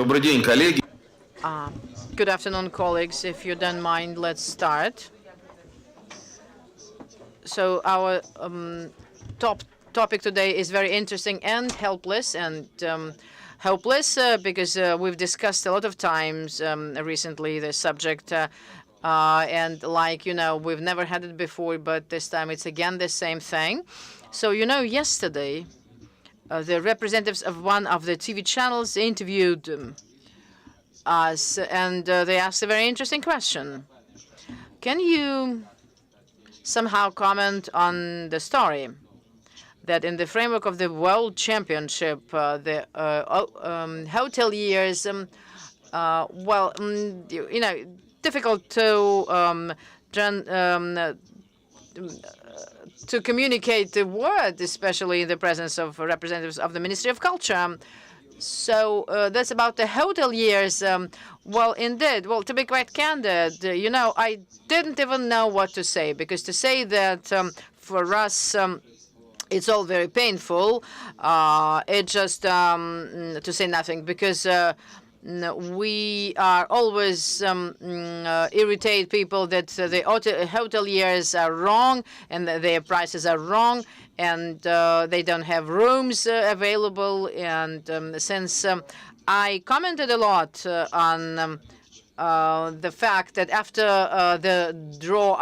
Добрый день, коллеги. Good afternoon, colleagues. If you don't mind, let's start. So our top topic today is very interesting and helpless, and helpless because we've discussed a lot of times recently the subject, and we've never had it before, but this time it's again the same thing. So yesterday the representatives of one of the TV channels interviewed us, and they asked a very interesting question. Can you somehow comment on the story that in the framework of the World Championship, the hoteliers, difficult to communicate the word, especially in the presence of representatives of the Ministry of Culture. So that's about the hoteliers. Well, indeed. Well, to be quite candid, I didn't even know what to say, because to say that for us it's all very painful, it's just to say nothing, because we are always irritate people that the hoteliers are wrong and their prices are wrong, and they don't have rooms available. And since I commented a lot on the fact that after the draw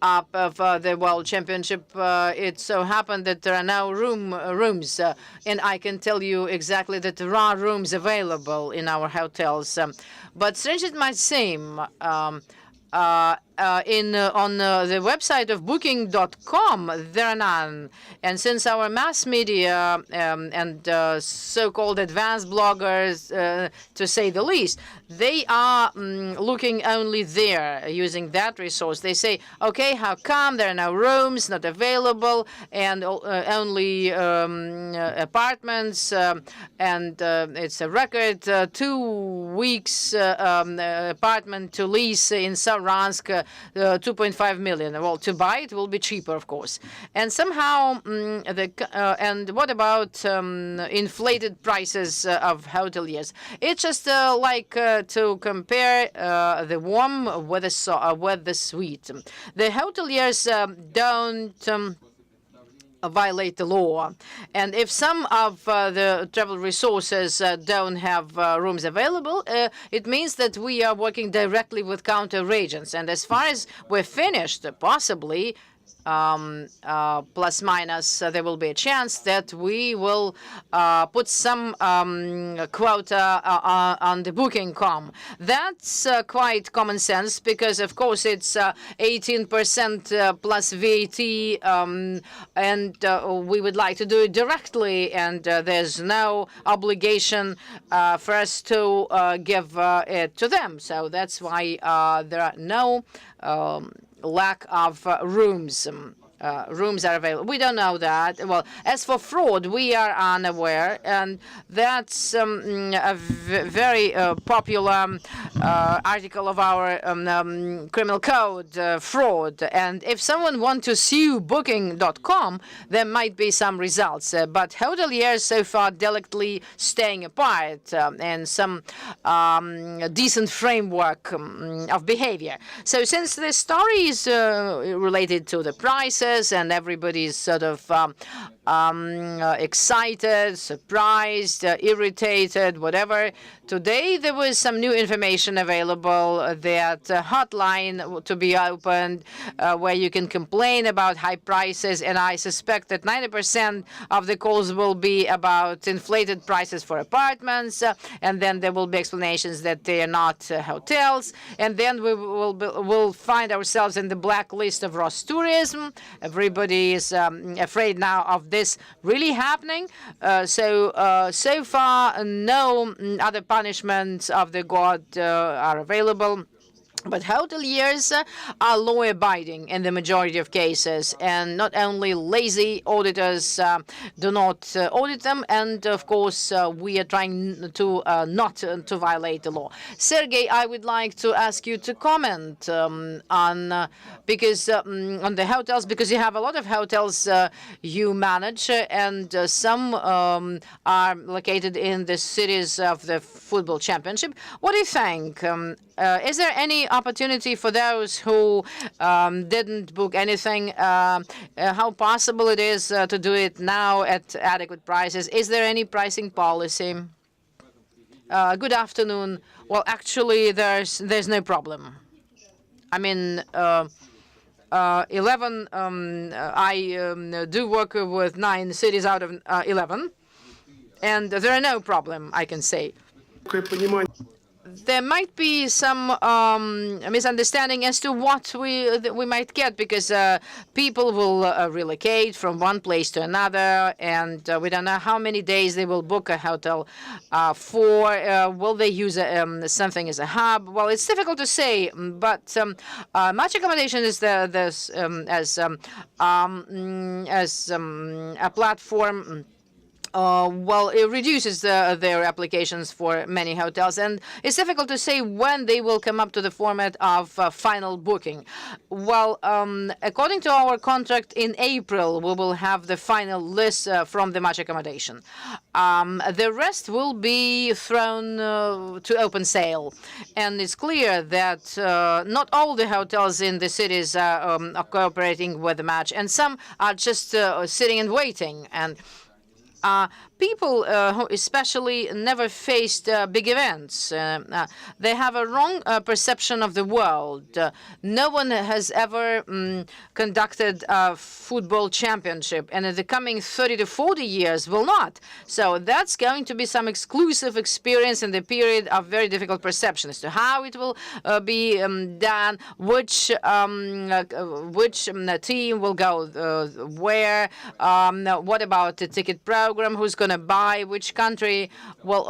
up of the World Championship, it so happened that there are now rooms, and I can tell you exactly that there are rooms available in our hotels. But strange it might seem, on the website of Booking.com, there are none. And since our mass media and so-called advanced bloggers, to say the least, they are looking only there, using that resource. They say, okay, how come there are no rooms, not available, and only apartments, and it's a record 2 weeks apartment to lease in Saransk, 2.5 million. Well, to buy it will be cheaper, of course. And somehow, and what about inflated prices of hoteliers? It's just like to compare the warm with the sweet. The hoteliers don't violate the law, and if some of the travel resources don't have rooms available, it means that we are working directly with counter agents. And as far as we're finished, possibly plus minus, there will be a chance that we will put some quota on the Booking.com. That's quite common sense, because of course it's 18% plus VAT, and we would like to do it directly, and there's no obligation for us to give it to them. So that's why there are no lack of rooms. Rooms are available. We don't know that. Well, as for fraud, we are unaware, and that's a very popular article of our criminal code, fraud. And if someone wants to sue Booking.com, there might be some results. But hoteliers so far delicately staying apart and some decent framework of behavior. So since the story is related to the prices, and everybody's sort of excited, surprised, irritated, whatever. Today there was some new information available, that hotline to be opened where you can complain about high prices, and I suspect that 90% of the calls will be about inflated prices for apartments, and then there will be explanations that they are not hotels, and then we will find ourselves in the blacklist of Rostourism. Everybody is afraid now of this really happening. So far, no other punishments of the God are available. But hoteliers are law-abiding in the majority of cases, and not only lazy auditors do not audit them, and of course we are trying to not to violate the law. Sergey, I would like to ask you to comment on because on the hotels, because you have a lot of hotels you manage, and some are located in the cities of the football championship. What do you think? Is there any opportunity for those who didn't book anything? How possible it is to do it now at adequate prices? Is there any pricing policy? Good afternoon. Well, actually, there's no problem. I mean, 11. I do work with 9 cities out of 11, and there are no problem, I can say. There might be some misunderstanding as to what we might get, because people will relocate from one place to another, and we don't know how many days they will book a hotel for. Will they use something as a hub? Well, it's difficult to say, but much accommodation is as a platform. Well, it reduces their applications for many hotels, and it's difficult to say when they will come up to the format of final booking. Well, according to our contract, in April, we will have the final list from the match accommodation. The rest will be thrown to open sale, and it's clear that not all the hotels in the cities are cooperating with the match, and some are just sitting and waiting. And people who especially never faced big events, they have a wrong perception of the world. No one has ever conducted a football championship, and in the coming 30 to 40 years will not. So that's going to be some exclusive experience in the period of very difficult perception as to how it will be done, which team will go where, what about the ticket program, who's going to buy which country. Well,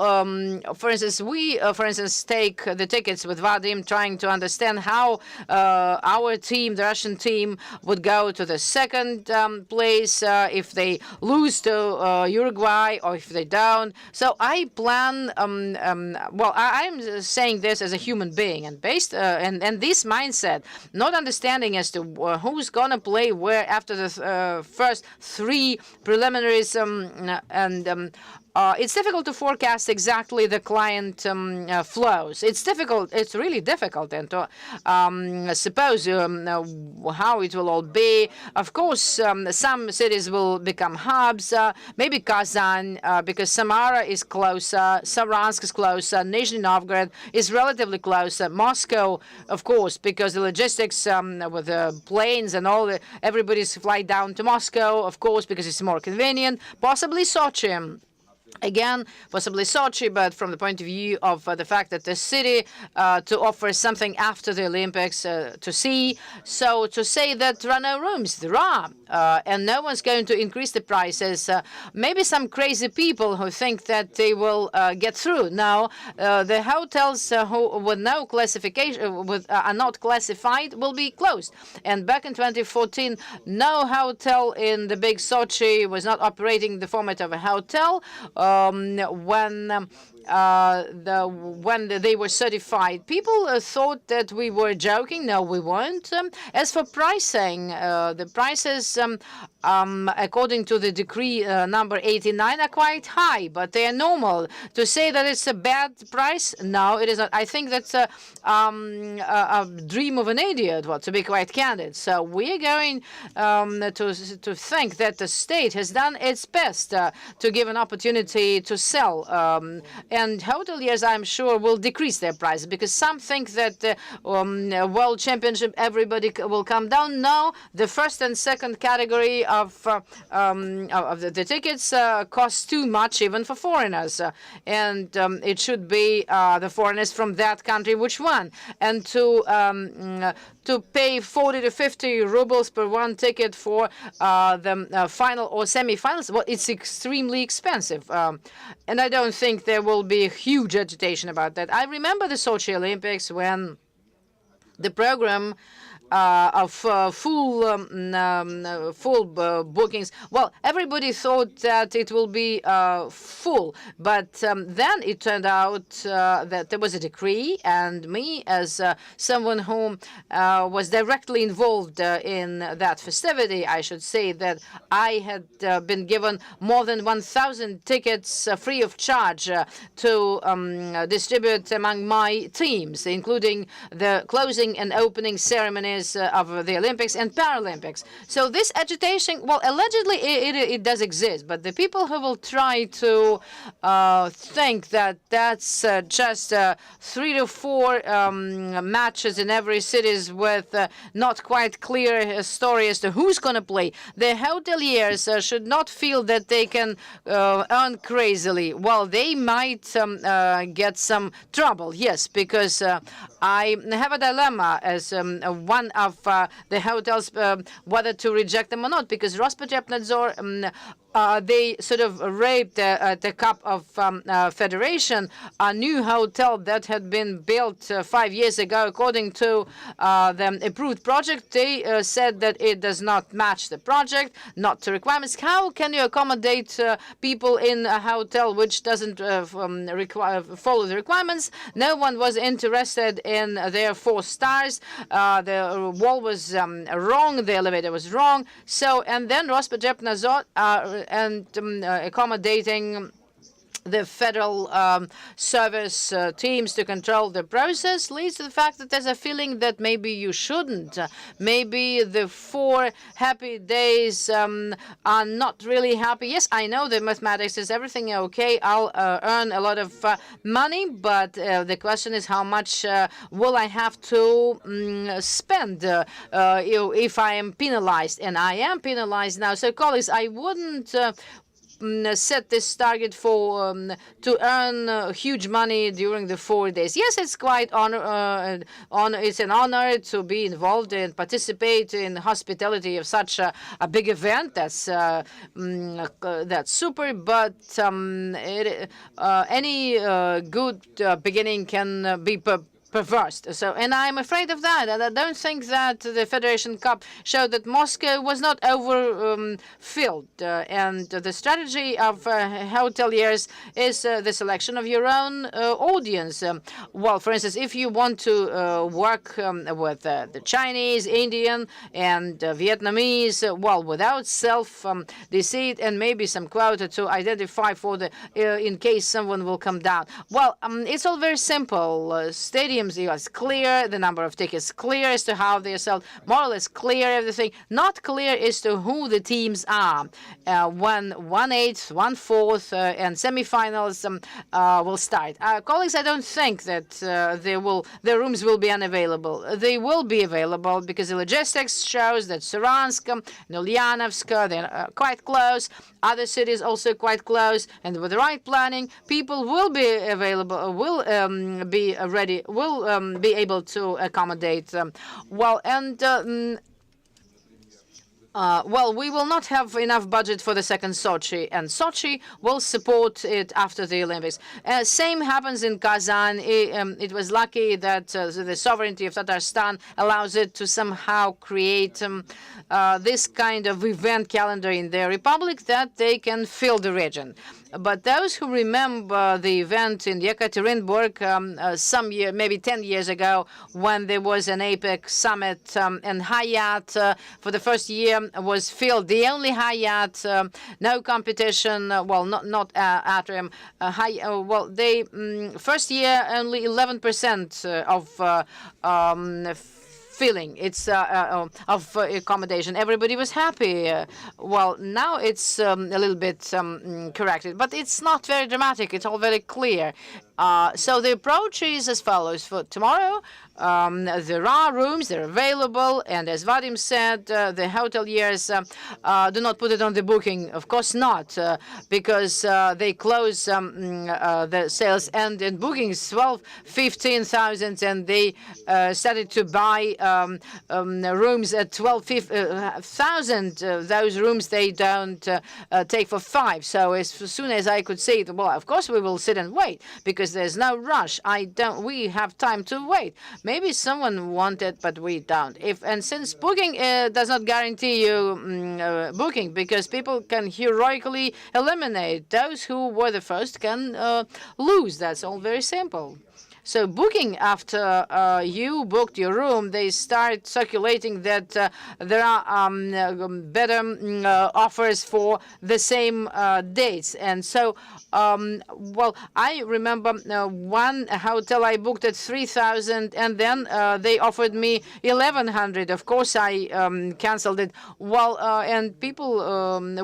for instance, we, take the tickets with Vadim, trying to understand how our team, the Russian team, would go to the second place if they lose to Uruguay or if they don't. So I plan, well, I'm saying this as a human being, and based, and this mindset, not understanding as to who's going to play where after the first 3 preliminaries, and it's difficult to forecast exactly the client flows. It's difficult. It's really difficult, and to suppose how it will all be. Of course, some cities will become hubs. Maybe Kazan, because Samara is closer, Saransk is closer, Nizhny Novgorod is relatively closer. Moscow, of course, because the logistics with the planes and all, everybody's fly down to Moscow, of course, because it's more convenient. Possibly Sochi. Again, possibly Sochi, but from the point of view of the fact that the city to offer something after the Olympics to see. So to say that there are no rooms, there are, and no one's going to increase the prices. Maybe some crazy people who think that they will get through. Now, the hotels who with no classification, are not classified, will be closed. And back in 2014, no hotel in the big Sochi was not operating the format of a hotel. When they were certified, people thought that we were joking. No, we weren't. As for pricing, the prices, according to the decree number 89, are quite high, but they are normal. To say that it's a bad price, no, it is not. I think that's a dream of an idiot, well, to be quite candid. So we are going to think that the state has done its best to give an opportunity to sell. And hoteliers, I'm sure, will decrease their prices, because some think that the World Championship, everybody will come down. No, the first and second category of the tickets cost too much even for foreigners. And it should be the foreigners from that country which won. And to pay 40 to 50 rubles per one ticket for the final or semi-finals, well, it's extremely expensive. And I don't think there will be a huge agitation about that. I remember the Sochi Olympics when the program of full bookings. Well, everybody thought that it will be full, but then it turned out that there was a decree, and me, as someone who was directly involved in that festivity, I should say that I had been given more than 1,000 tickets free of charge to distribute among my teams, including the closing and opening ceremonies of the Olympics and Paralympics. So this agitation, well, allegedly it does exist, but the people who will try to think that that's just 3 to 4 matches in every cities with not quite clear story as to who's going to play, the hoteliers should not feel that they can earn crazily. Well, they might get some trouble, yes, because I have a dilemma as one of the hotels whether to reject them or not, because Rospotrebnadzor they sort of raped the cup of Federation, a new hotel that had been built 5 years ago according to the approved project. They said that it does not match the project, not to requirements. How can you accommodate people in a hotel which doesn't follow the requirements? No one was interested in their 4 stars. The wall was wrong, the elevator was wrong. So, and then Rospotrebnadzor and accommodating the federal service teams to control the process leads to the fact that there's a feeling that maybe you shouldn't. Maybe the 4 happy days are not really happy. Yes, I know the mathematics is everything okay. I'll earn a lot of money, but the question is how much will I have to spend if I am penalized? And I am penalized now. So, colleagues, I wouldn't set this target for to earn huge money during the 4 days. Yes, it's quite it's an honor to be involved and participate in hospitality of such a big event. That's super. But any good beginning can be perverse. So, and I'm afraid of that. And I don't think that the Federation Cup showed that Moscow was not overfilled. And the strategy of hoteliers is the selection of your own audience. Well, for instance, if you want to work with the Chinese, Indian, and Vietnamese, well, without self-deceit and maybe some quota to identify for the in case someone will come down. Well, it's all very simple. Stadiums, it's clear, the number of tickets clear as to how they are sold, more or less clear everything. Not clear as to who the teams are. When 1/8, 1/4, and semifinals will start. Colleagues, I don't think that the rooms will be unavailable. They will be available because the logistics shows that Saransk, Ulyanovsk, they're quite close. Other cities also quite close, and with the right planning, people will be available, will be ready, will be able to accommodate them. Well, and well, we will not have enough budget for the second Sochi, and Sochi will support it after the Olympics. Same happens in Kazan. It was lucky that the sovereignty of Tatarstan allows it to somehow create this kind of event calendar in their republic that they can fill the region. But those who remember the event in Yekaterinburg some year, maybe 10 years ago, when there was an APEC summit and Hyatt for the first year was filled, the only Hyatt, no competition, well, not Atrium. Well, they first year only 11% of filling. It's of accommodation. Everybody was happy. Well, now it's a little bit corrected, but it's not very dramatic. It's all very clear. So the approach is as follows. For tomorrow, there are rooms, they're available, and as Vadim said, the hoteliers do not put it on the booking. Of course not, because they close the sales and in bookings 15,000, and they started to buy rooms at 12,000. Those rooms they don't take for 5. So as soon as I could say, well, of course we will sit and wait because there's no rush. We have time to wait. maybe someone want it, but we don't. And since booking does not guarantee you booking, because people can heroically eliminate those who were the first can lose. That's all very simple. So booking after you booked your room, they start circulating that there are better offers for the same dates. And so, well, I remember one hotel I booked at 3,000, and then they offered me 1,100. Of course, I canceled it. Well, and people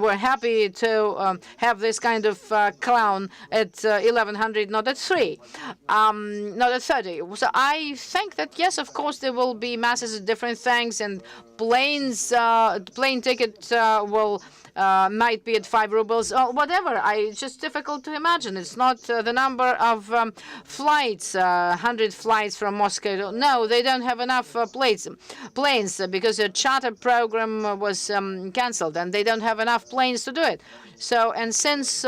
were happy to have this kind of clown at 1,100, not at 3. Not at 30. So I think that, yes, of course, there will be masses of different things, and plane ticket will might be at 5 rubles or whatever. It's just difficult to imagine. It's not the number of flights, 100 flights from Moscow. No, they don't have enough planes because a charter program was canceled, and they don't have enough planes to do it. So, and since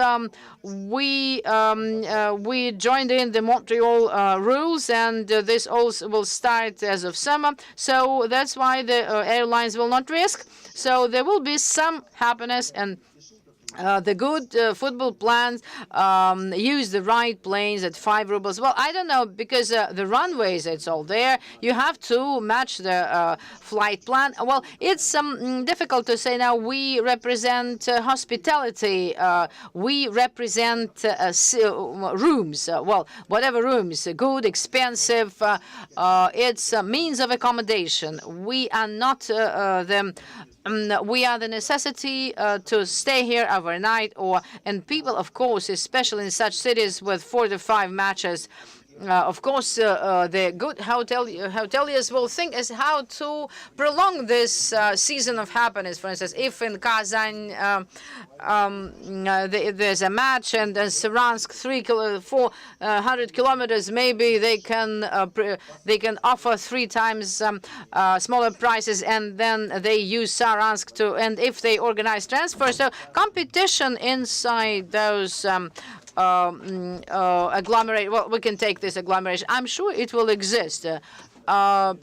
we joined in the Montreal rules, and this also will start as of summer, so that's why the airlines will not risk. So there will be some happiness, and the good football plans use the right planes at 5 rubles. Well, I don't know, because the runways, it's all there. You have to match the flight plan. Well, it's difficult to say now. We represent hospitality. We represent rooms. Well, whatever rooms, good, expensive. It's a means of accommodation. We are not we are the necessity to stay here overnight, and people, of course, especially in such cities with 4 to 5 matches, of course, the good hoteliers will think as how to prolong this season of happiness. For instance, if in Kazan there's a match, and in Saransk 400 kilometers, maybe they can offer 3 times smaller prices, and then they use Saransk to. And if they organize transfer, so competition inside those. Agglomerate. Well, we can take this agglomeration. I'm sure it will exist.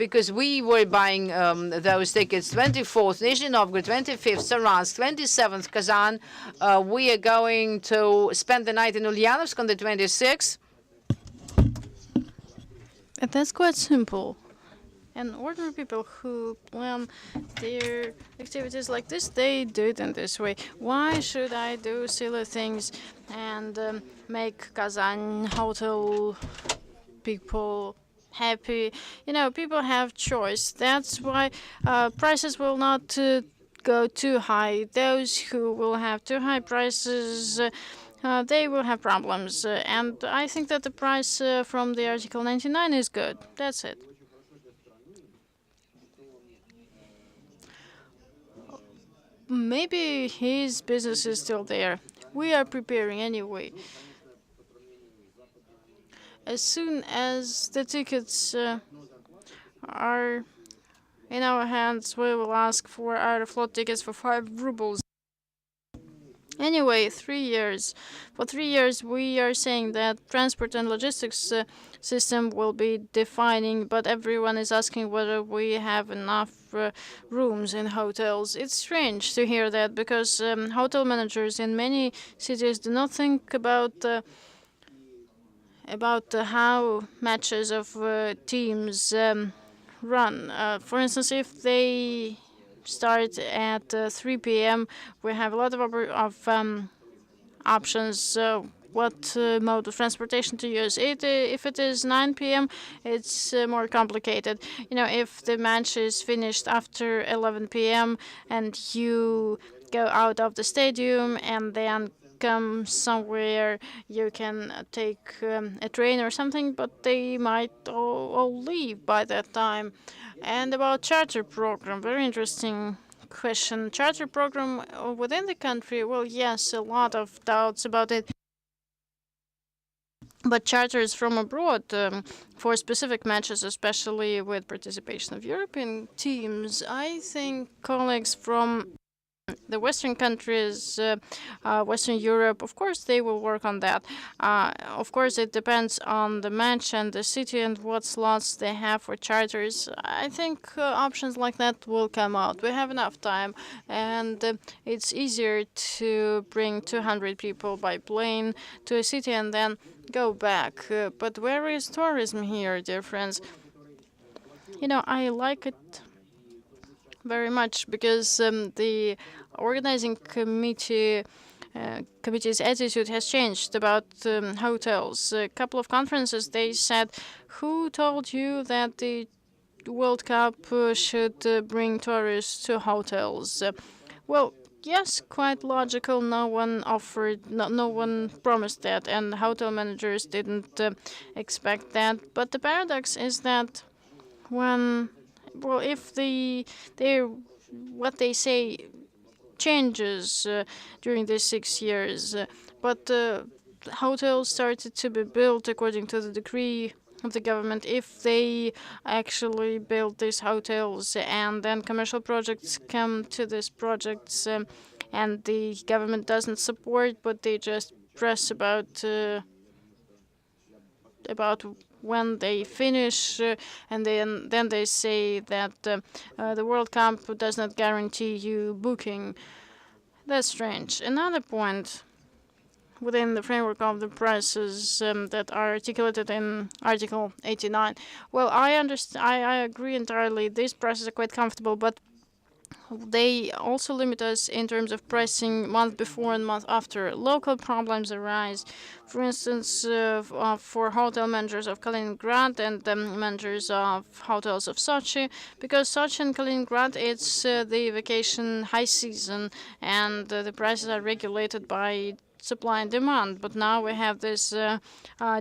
Because we were buying those tickets. 24th, Nizhny Novgorod, 25th, Saransk, 27th, Kazan. We are going to spend the night in Ulyanovsk on the 26th. And that's quite simple. And ordinary people who plan their activities like this, they do it in this way. Why should I do silly things and make Kazan hotel people happy? You know, people have choice. That's why prices will not go too high. Those who will have too high prices, they will have problems. And I think that the price from the Article 99 is good. That's it. Maybe his business is still there. We are preparing anyway. As soon as the tickets are in our hands, we will ask for Aeroflot tickets for 5 rubles. Anyway, 3 years. For 3 years, we are saying that transport and logistics system will be defining, but everyone is asking whether we have enough rooms in hotels. It's strange to hear that, because hotel managers in many cities do not think about how matches of teams run. For instance, if they start at 3 p.m., we have a lot of options. What mode of transportation to use. If it is 9 p.m., it's more complicated. You know, if the match is finished after 11 p.m. and you go out of the stadium and then come somewhere, you can take a train or something, but they might all leave by that time. And about charter program, very interesting question. Charter program within the country, well, yes, a lot of doubts about it. But charters from abroad for specific matches, especially with participation of European teams, I think colleagues from the Western countries, Western Europe, of course, they will work on that. Of course, it depends on the match and the city and what slots they have for charters. I think options like that will come out. We have enough time, and it's easier to bring 200 people by plane to a city and then go back. But where is tourism here, dear friends? I like it very much because the organizing committee's attitude has changed about hotels. A couple of conferences, they said, who told you that the World Cup should bring tourists to hotels? Well, yes, quite logical. No one offered, no one promised that, and hotel managers didn't expect that. But the paradox is that if what they say changes during these 6 years, but hotels started to be built according to the decree of the government. If they actually build these hotels and then commercial projects come to these projects and the government doesn't support, but they just press about when they finish, and then they say that the World Cup does not guarantee you booking. That's strange. Another point within the framework of the prices that are articulated in Article 89. Well, I understand. I agree entirely. These prices are quite comfortable, but they also limit us in terms of pricing month before and month after. Local problems arise. For instance, for hotel managers of Kaliningrad and managers of hotels of Sochi, because Sochi and Kaliningrad, it's the vacation high season, and the prices are regulated by supply and demand. But now we have this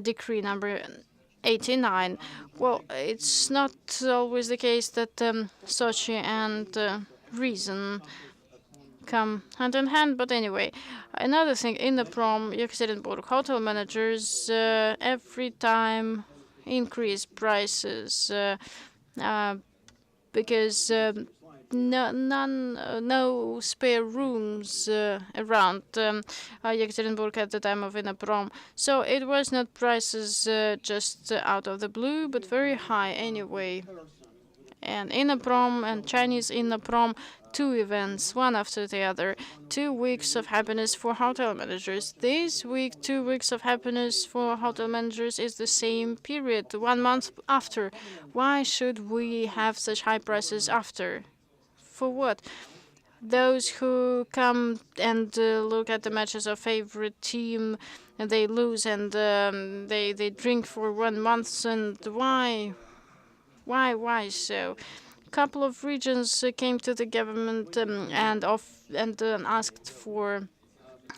decree number 89. Well, it's not always the case that Sochi and reason come hand in hand. But anyway, another thing, in the prom, Yekaterinburg hotel managers every time increase prices because no spare rooms around Yekaterinburg at the time of Inaprom. So it was not prices just out of the blue, but very high anyway. And Inaprom and Chinese Inaprom, 2 events, one after the other. 2 weeks of happiness for hotel managers. This week, 2 weeks of happiness for hotel managers is the same period, 1 month after. Why should we have such high prices after? For what? Those who come and look at the matches of favorite team, and they lose, and they drink for 1 month, and why? Why so? A couple of regions came to the government and asked for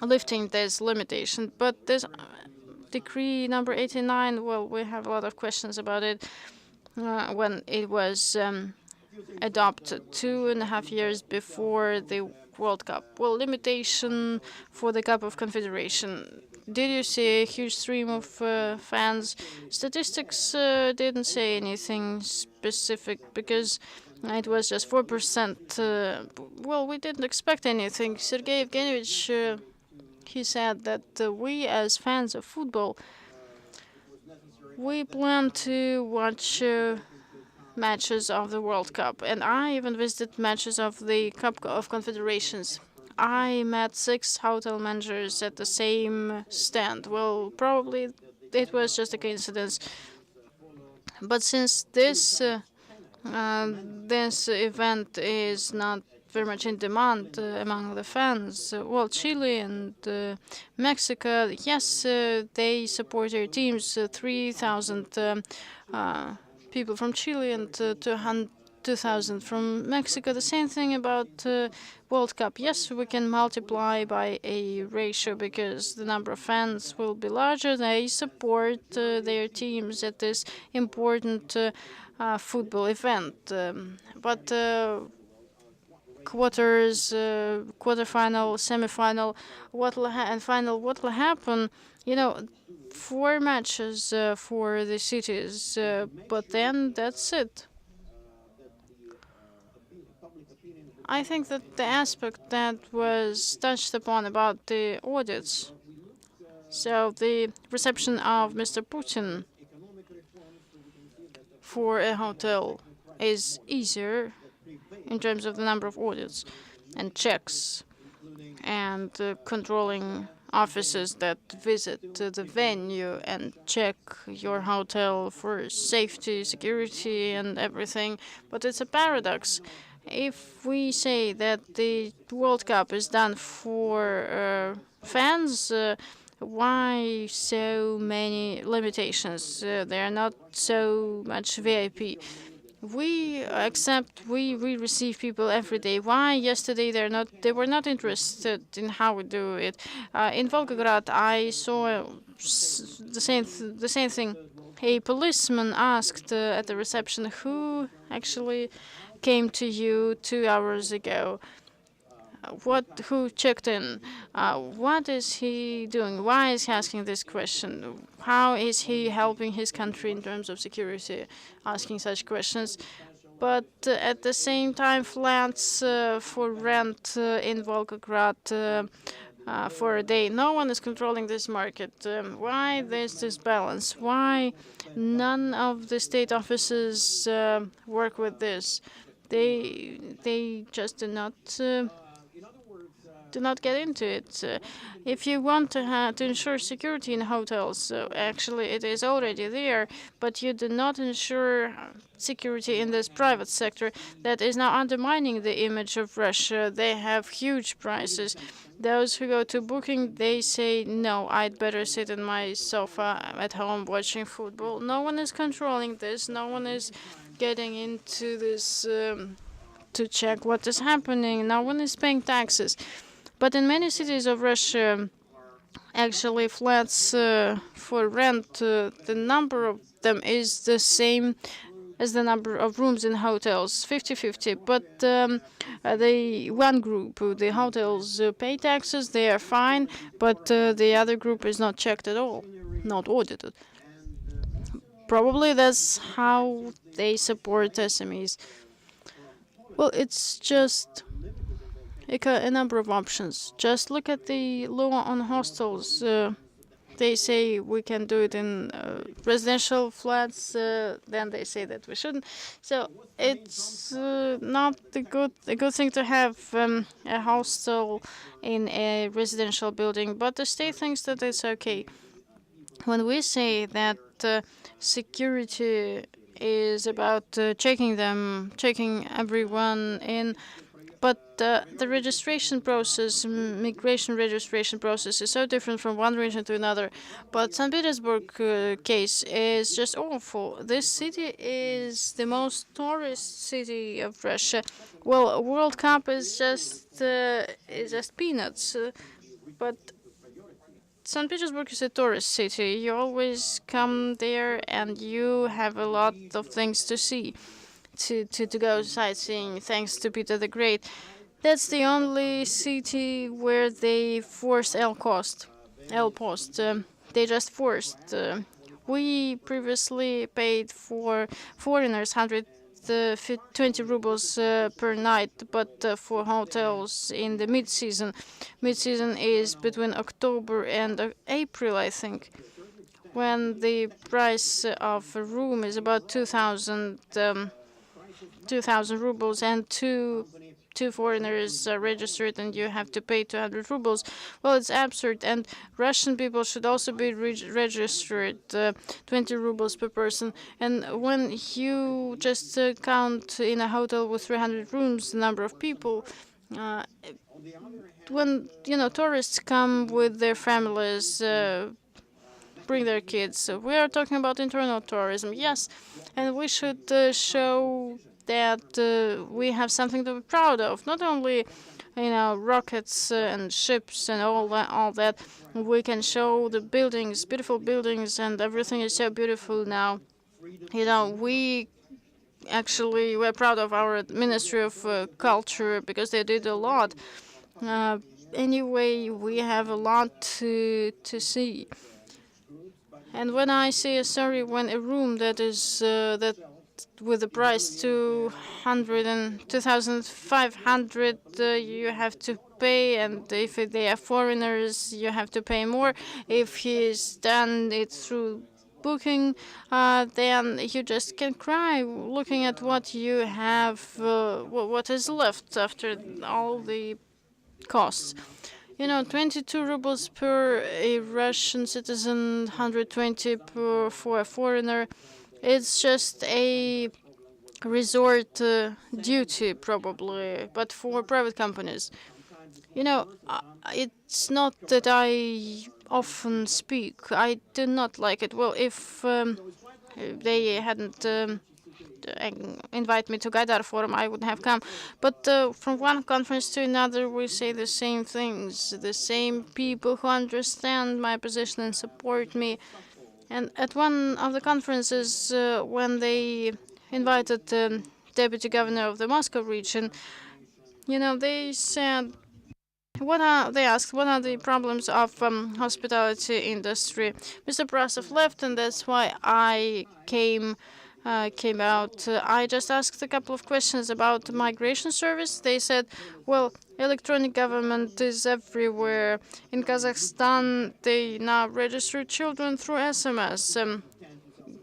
lifting this limitation, but this decree number 89, well, we have a lot of questions about it when it was adopted 2.5 years before the World Cup. Well, limitation for the Cup of Confederation. Did you see a huge stream of fans? Statistics didn't say anything specific because it was just 4%. Well, we didn't expect anything. Sergey Evgenievich, he said that we as fans of football, we plan to watch matches of the World Cup, and I even visited matches of the Cup of Confederations. I met 6 hotel managers at the same stand. Well, probably it was just a coincidence. But since this event is not very much in demand among the fans, well, Chile and Mexico, yes, they support their teams. 3,000 people from Chile and 2,000 from Mexico. The same thing about World Cup. Yes, we can multiply by a ratio because the number of fans will be larger. They support their teams at this important football event. But quarters, quarterfinal, semifinal, and final, what will happen? 4 matches for the cities, but then that's it. I think that the aspect that was touched upon about the audits, so the reception of Mr. Putin for a hotel is easier in terms of the number of audits and checks and controlling officers that visit the venue and check your hotel for safety, security, and everything. But it's a paradox. If we say that the World Cup is done for fans, why so many limitations? There are not so much VIP. We receive people every day. Why yesterday they were not interested in how we do it. In Volgograd I saw the same thing. A policeman asked at the reception who actually came to you 2 hours ago. Who checked in? What is he doing? Why is he asking this question? How is he helping his country in terms of security? Asking such questions. But at the same time, flats for rent in Volgograd for a day. No one is controlling this market. Why there's this balance? Why none of the state offices work with this? They just do not get into it. If you want to ensure security in hotels, actually it is already there, but you do not ensure security in this private sector that is now undermining the image of Russia. They have huge prices. Those who go to booking, they say, no, I'd better sit in my sofa at home watching football. No one is controlling this. No one is getting into this to check what is happening. No one is paying taxes. But in many cities of Russia, actually flats for rent, the number of them is the same as the number of rooms in hotels, 50-50. But the one group, the hotels pay taxes, they are fine, but the other group is not checked at all, not audited. Probably that's how they support SMEs. Well, it's just a number of options. Just look at the law on hostels. They say we can do it in residential flats. Then they say that we shouldn't. So it's not a good thing to have a hostel in a residential building. But the state thinks that it's okay. When we say that security is about checking everyone in. But the registration process, migration registration process, is so different from one region to another. But St. Petersburg case is just awful. This city is the most tourist city of Russia. Well, World Cup is just peanuts. But St. Petersburg is a tourist city. You always come there and you have a lot of things to see. To go sightseeing, thanks to Peter the Great. That's the only city where they forced L Post. They just forced. We previously paid for foreigners 120 rubles per night, but for hotels in the mid-season is between October and April, I think, when the price of a room is about 2,000 rubles, and two foreigners are registered and you have to pay 200 rubles. Well, it's absurd, and Russian people should also be registered 20 rubles per person. And when you just count in a hotel with 300 rooms the number of people, when tourists come with their families, bring their kids, so we are talking about internal tourism, yes, and we should show that we have something to be proud of. Not only, rockets and ships and all that. We can show the buildings, beautiful buildings, and everything is so beautiful now. We actually we're proud of our Ministry of Culture because they did a lot. Anyway, we have a lot to see. And when I say when a room that is with the price 200 and 2,500, you have to pay, and if they are foreigners, you have to pay more. If he's done it through booking, then you just can cry looking at what you have, what is left after all the costs. 22 rubles per a Russian citizen, 120 for a foreigner. It's just a resort duty, probably, but for private companies. It's not that I often speak. I do not like it. Well, if they hadn't invite me to Gaidar Forum, I would have come. But from one conference to another, we say the same things. The same people who understand my position and support me. And at one of the conferences, when they invited the deputy governor of the Moscow region, they said, they asked, what are the problems of hospitality industry? Mr. Prasov left, and that's why I came out. I just asked a couple of questions about the migration service. They said, well, electronic government is everywhere. In Kazakhstan, they now register children through SMS.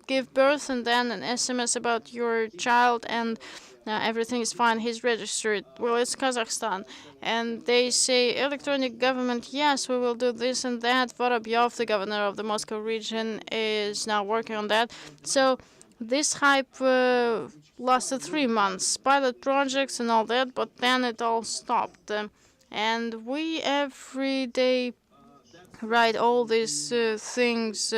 Give birth and then an SMS about your child, and everything is fine. He's registered. Well, it's Kazakhstan. And they say, electronic government, yes, we will do this and that. Vorobyov, the governor of the Moscow region, is now working on that. So this hype lasted 3 months, pilot projects and all that, but then it all stopped. And we every day write all these things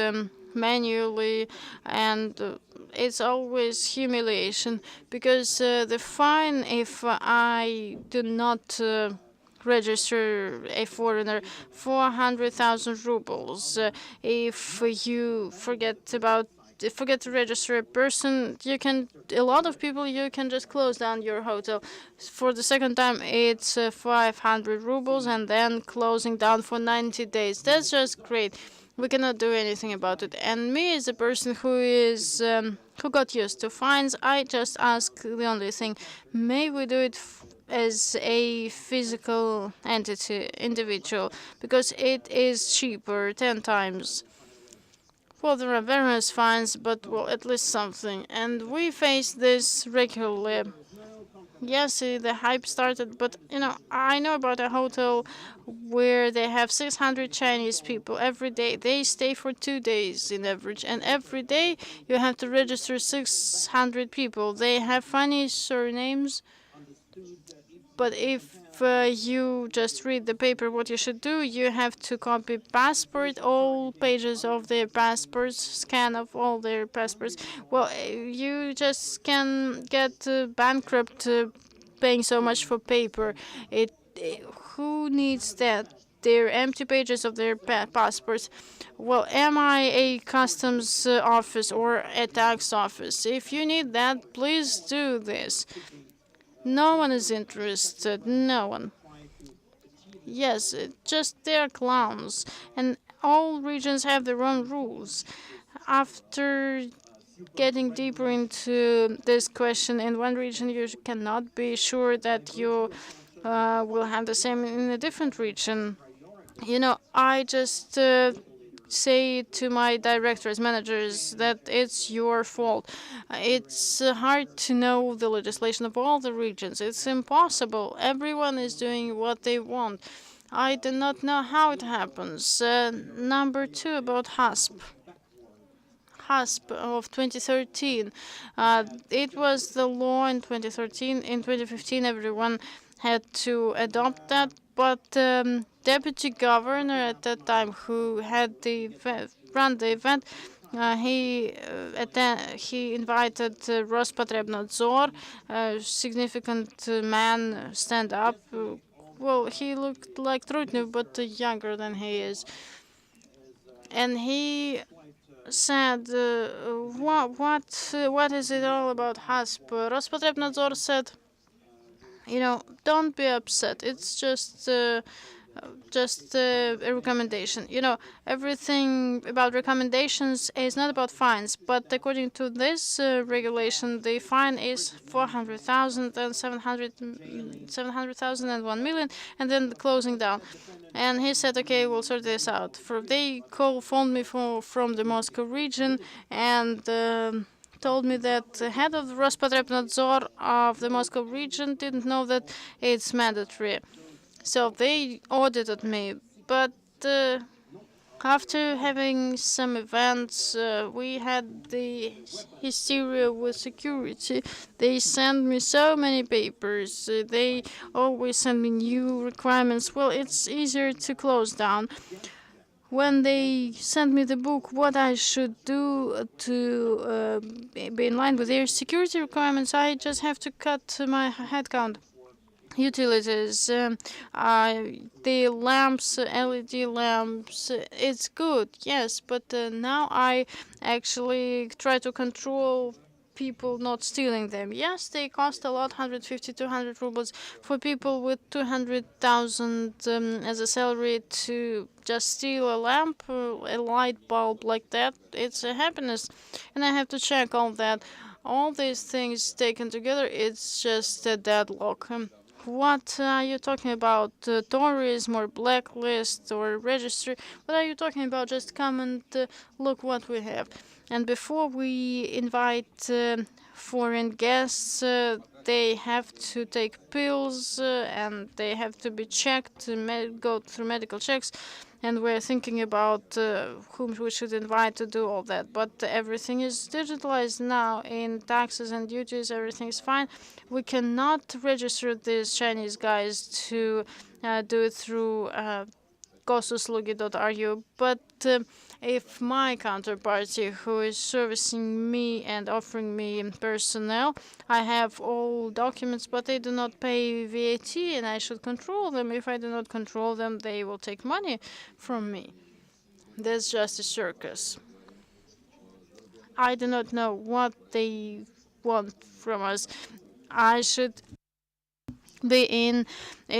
manually, and it's always humiliation, because the fine, if I do not register a foreigner, 400,000 rubles. If you forget to register a person, a lot of people, you can just close down your hotel. For the second time, it's 500 rubles, and then closing down for 90 days. That's just great. We cannot do anything about it. And me, as a person who got used to fines, I just ask the only thing: may we do it as a physical entity, individual, because it is cheaper 10 times. Well, there are various fines, but, well, at least something. And we face this regularly. Yes, the hype started, but, I know about a hotel where they have 600 Chinese people every day. They stay for 2 days in average, and every day you have to register 600 people. They have funny surnames, but if you just read the paper what you should do, you have to copy passport, all pages of their passports, scan of all their passports. Well, you just can get bankrupt paying so much for paper. Who needs that? They're empty pages of their passports. Well, am I a customs office or a tax office? If you need that, please do this. No one is interested. No one. Yes, just they're clowns. And all regions have their own rules. After getting deeper into this question, in one region you cannot be sure that you will have the same in a different region. I just say to my directors, managers, that it's your fault. It's hard to know the legislation of all the regions. It's impossible. Everyone is doing what they want. I do not know how it happens. Number 2, about HASP of 2013. It was the law in 2013. In 2015, everyone had to adopt that, but deputy governor at that time, who had run the event, he invited Rospotrebnadzor, a significant man, stand up. Well, he looked like Trutnev, but younger than he is. And he said, what is it all about HASP? Rospotrebnadzor said, don't be upset. It's just Just a recommendation. You know, everything about recommendations is not about fines, but according to this regulation, the fine is 400,000 and 700,000 and 1 million, and then the closing down. And he said, okay, we'll sort this out. They phoned me from the Moscow region and told me that the head of the Rospotrebnadzor of the Moscow region didn't know that it's mandatory. So they audited me, but after having some events, we had the hysteria with security. They sent me so many papers. They always send me new requirements. Well, it's easier to close down. When they sent me the book, what I should do to be in line with their security requirements, I just have to cut my headcount. Utilities, the lamps, LED lamps, it's good, yes, but now I actually try to control people not stealing them. Yes, they cost a lot, 150, 200 rubles for people with 200,000 as a salary to just steal a lamp, a light bulb like that. It's a happiness, and I have to check all that. All these things taken together, it's just a deadlock. What are you talking about? Tourism or blacklist or registry? What are you talking about? Just come and look what we have. And before we invite foreign guests, they have to take pills and they have to be checked, go through medical checks. And we're thinking about whom we should invite to do all that. But everything is digitalized now in taxes and duties. Everything's fine. We cannot register these Chinese guys to do it through gostuslugi.ru. But if my counterparty, who is servicing me and offering me personnel, I have all documents, but they do not pay VAT, and I should control them. If I do not control them, they will take money from me. That's just a circus. I do not know what they want from us. I should be in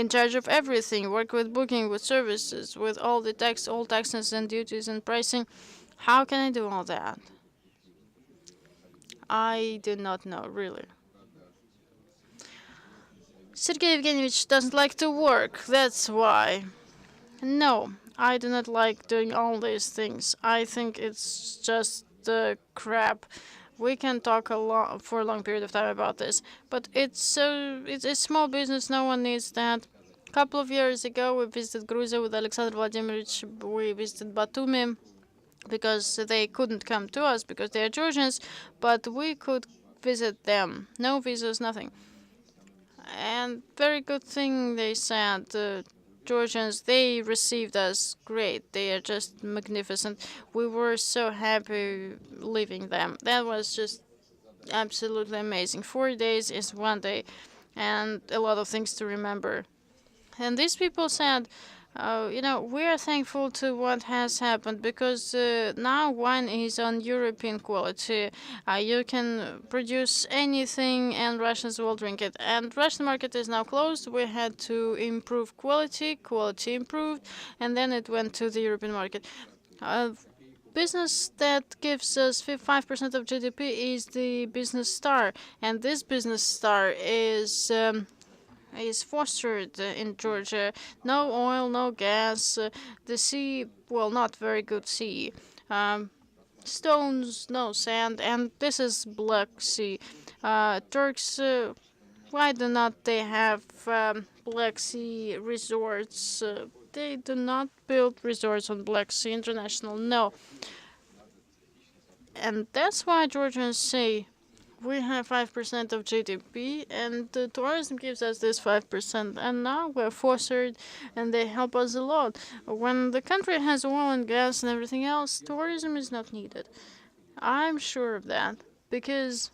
charge of everything, work with booking, with services, with all taxes and duties and pricing. How can I do all that? I do not know, really. Sergey Evgenievich doesn't like to work, that's why. No, I do not like doing all these things. I think it's just crap. We can talk for a long period of time about this, but it's a small business. No one needs that. A couple of years ago, we visited Georgia with Alexander Vladimirovich. We visited Batumi because they couldn't come to us because they are Georgians, but we could visit them. No visas, nothing. And very good thing they said. Georgians, they received us great. They are just magnificent. We were so happy leaving them. That was just absolutely amazing. 4 days is 1 day, and a lot of things to remember. And these people said, we are thankful to what has happened because now wine is on European quality. You can produce anything and Russians will drink it. And Russian market is now closed. We had to improve quality improved, and then it went to the European market. Business that gives us 5% of GDP is the business star, and this business star is fostered in Georgia. No oil, no gas. The sea, well, not very good sea. Stones, no sand, and this is Black Sea. Turks, why do not they have Black Sea resorts? They do not build resorts on Black Sea International, no. And that's why Georgians say we have 5% of GDP, and tourism gives us this 5%, and now we're fostered, and they help us a lot. When the country has oil and gas and everything else, tourism is not needed. I'm sure of that, because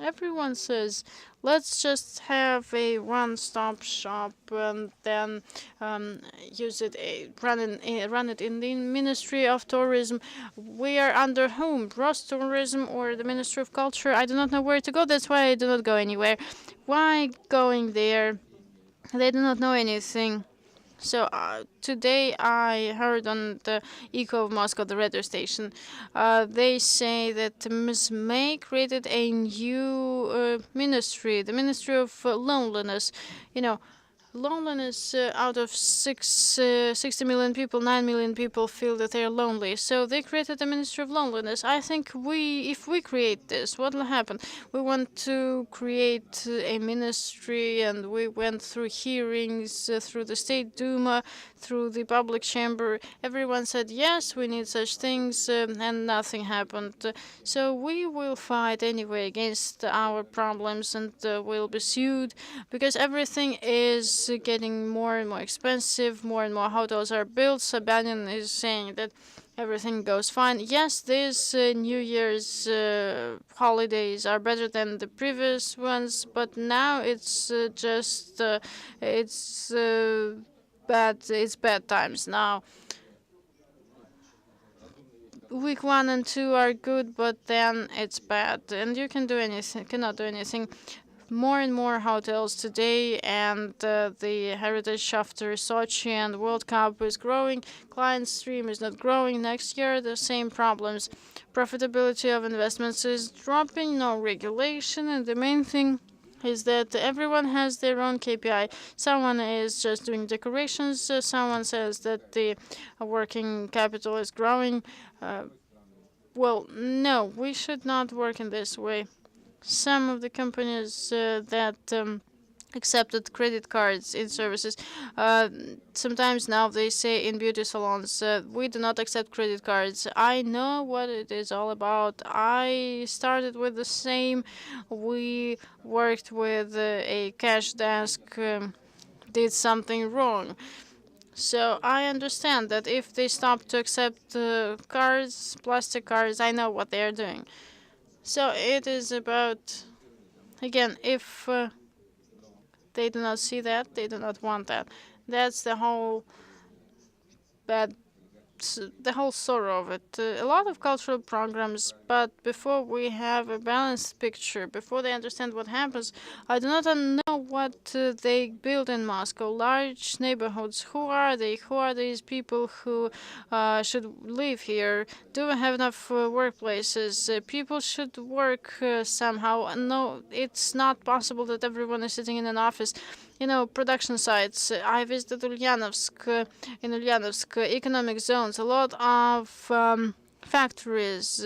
everyone says, let's just have a one-stop shop and then use it, run it in the Ministry of Tourism. We are under whom? Rostourism or the Ministry of Culture? I do not know where to go. That's why I do not go anywhere. Why going there? They do not know anything. So today I heard on the Echo of Moscow, the radio station, they say that Ms. May created a new ministry, the Ministry of Loneliness. You know, loneliness out of 60 million people, 9 million people feel that they are lonely. So they created a Ministry of Loneliness. I think if we create this, what will happen? We want to create a ministry, and we went through hearings, through the State Duma, through the public chamber. Everyone said, yes, we need such things, and nothing happened. So we will fight anyway against our problems, and we'll be sued, because everything is getting more and more expensive, more and more hotels are built. Sobyanin is saying that everything goes fine. Yes, these New Year's holidays are better than the previous ones, but now it's just it's bad times now. Week 1 and 2 are good, but then it's bad, and you cannot do anything. More and more hotels today, and the heritage after Sochi and World Cup is growing. Client stream is not growing. Next year, the same problems. Profitability of investments is dropping, no regulation, and the main thing is that everyone has their own KPI. Someone is just doing decorations. Someone says that the working capital is growing. Well, no, we should not work in this way. Some of the companies that accepted credit cards in services, sometimes now they say in beauty salons, we do not accept credit cards. I know what it is all about. I started with the same. We worked with a cash desk, did something wrong. So I understand that if they stop to accept cards, plastic cards, I know what they are doing. So it is about, again, if they do not see that, they do not want that. That's the whole sorrow of it. A lot of cultural programs, but before we have a balanced picture, before they understand what happens, I do not know what they build in Moscow. Large neighborhoods. Who are they? Who are these people who should live here? Do we have enough workplaces? People should work somehow. No, it's not possible that everyone is sitting in an office. You know, production sites. I visited Ulyanovsk, in Ulyanovsk, economic zones, a lot of factories,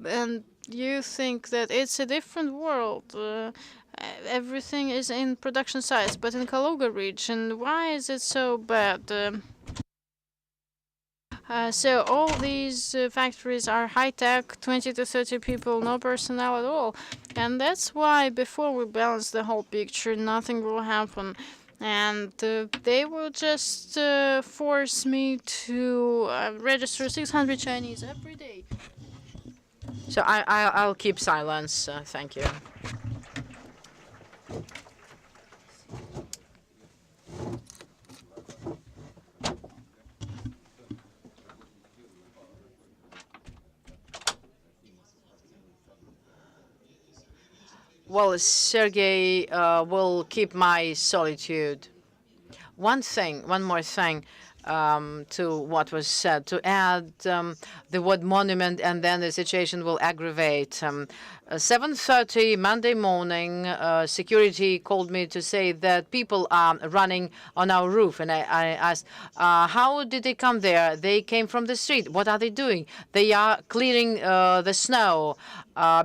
and you think that it's a different world. Everything is in production sites, but in Kaluga region, why is it so bad? So all these factories are high-tech, 20 to 30 people, no personnel at all. And that's why before we balance the whole picture, nothing will happen. And they will just force me to register 600 Chinese every day. So I'll keep silence. Thank you. Well, Sergey will keep my solitude. One more thing to what was said, to add the word monument, and then the situation will aggravate. 7:30 Monday morning, security called me to say that people are running on our roof. And I asked, how did they come there? They came from the street. What are they doing? They are clearing the snow.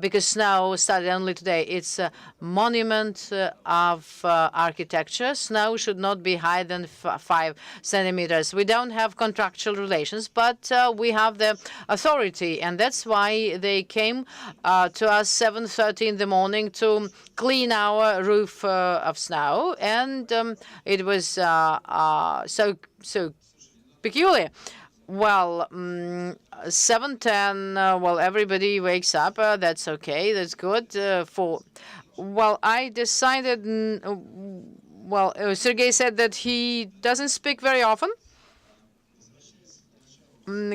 Because snow started only today. It's a monument of architecture. Snow should not be higher than 5 centimeters. We don't have contractual relations, but we have the authority, and that's why they came to us 7:30 in the morning to clean our roof of snow, and it was so peculiar. Well, 7:10. Well, everybody wakes up. That's okay. That's good. Well, I decided. Well, Sergey said that he doesn't speak very often.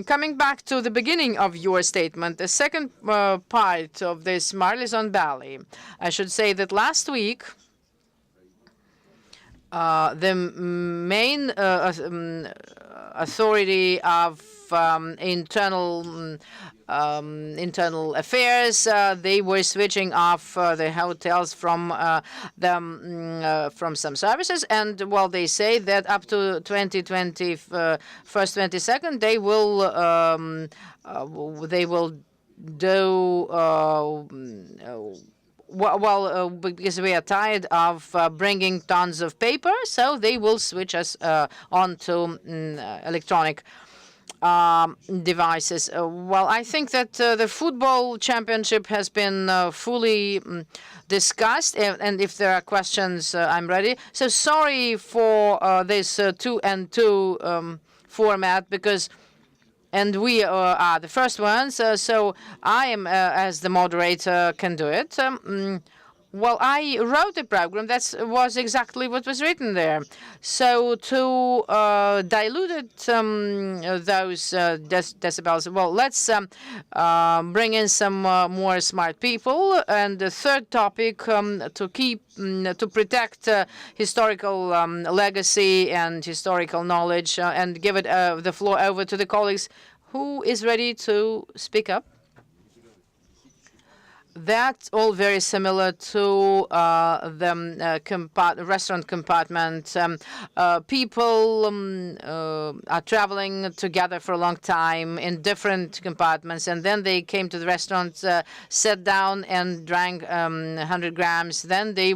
Coming back to the beginning of your statement, the second part of this Marlison Valley, I should say that last week the main authority of internal affairs, they were switching off the hotels from from some services, and well, they say that up to 2021st, 22nd, they will do well, because we are tired of bringing tons of paper, so they will switch us on to electronic devices. Well, I think that the football championship has been fully discussed, and if there are questions, I'm ready. So sorry for this 2-and-2 format, because we are the first ones, so I am, as the moderator, can do it. Well, I wrote the program. That was exactly what was written there. So to dilute it, those decibels, well, let's bring in some more smart people. And the third topic, to protect historical legacy and historical knowledge, and give it the floor over to the colleagues. Who is ready to speak up? That's all very similar to the restaurant compartment. People are traveling together for a long time in different compartments, and then they came to the restaurant, sat down and drank 100 grams. Then they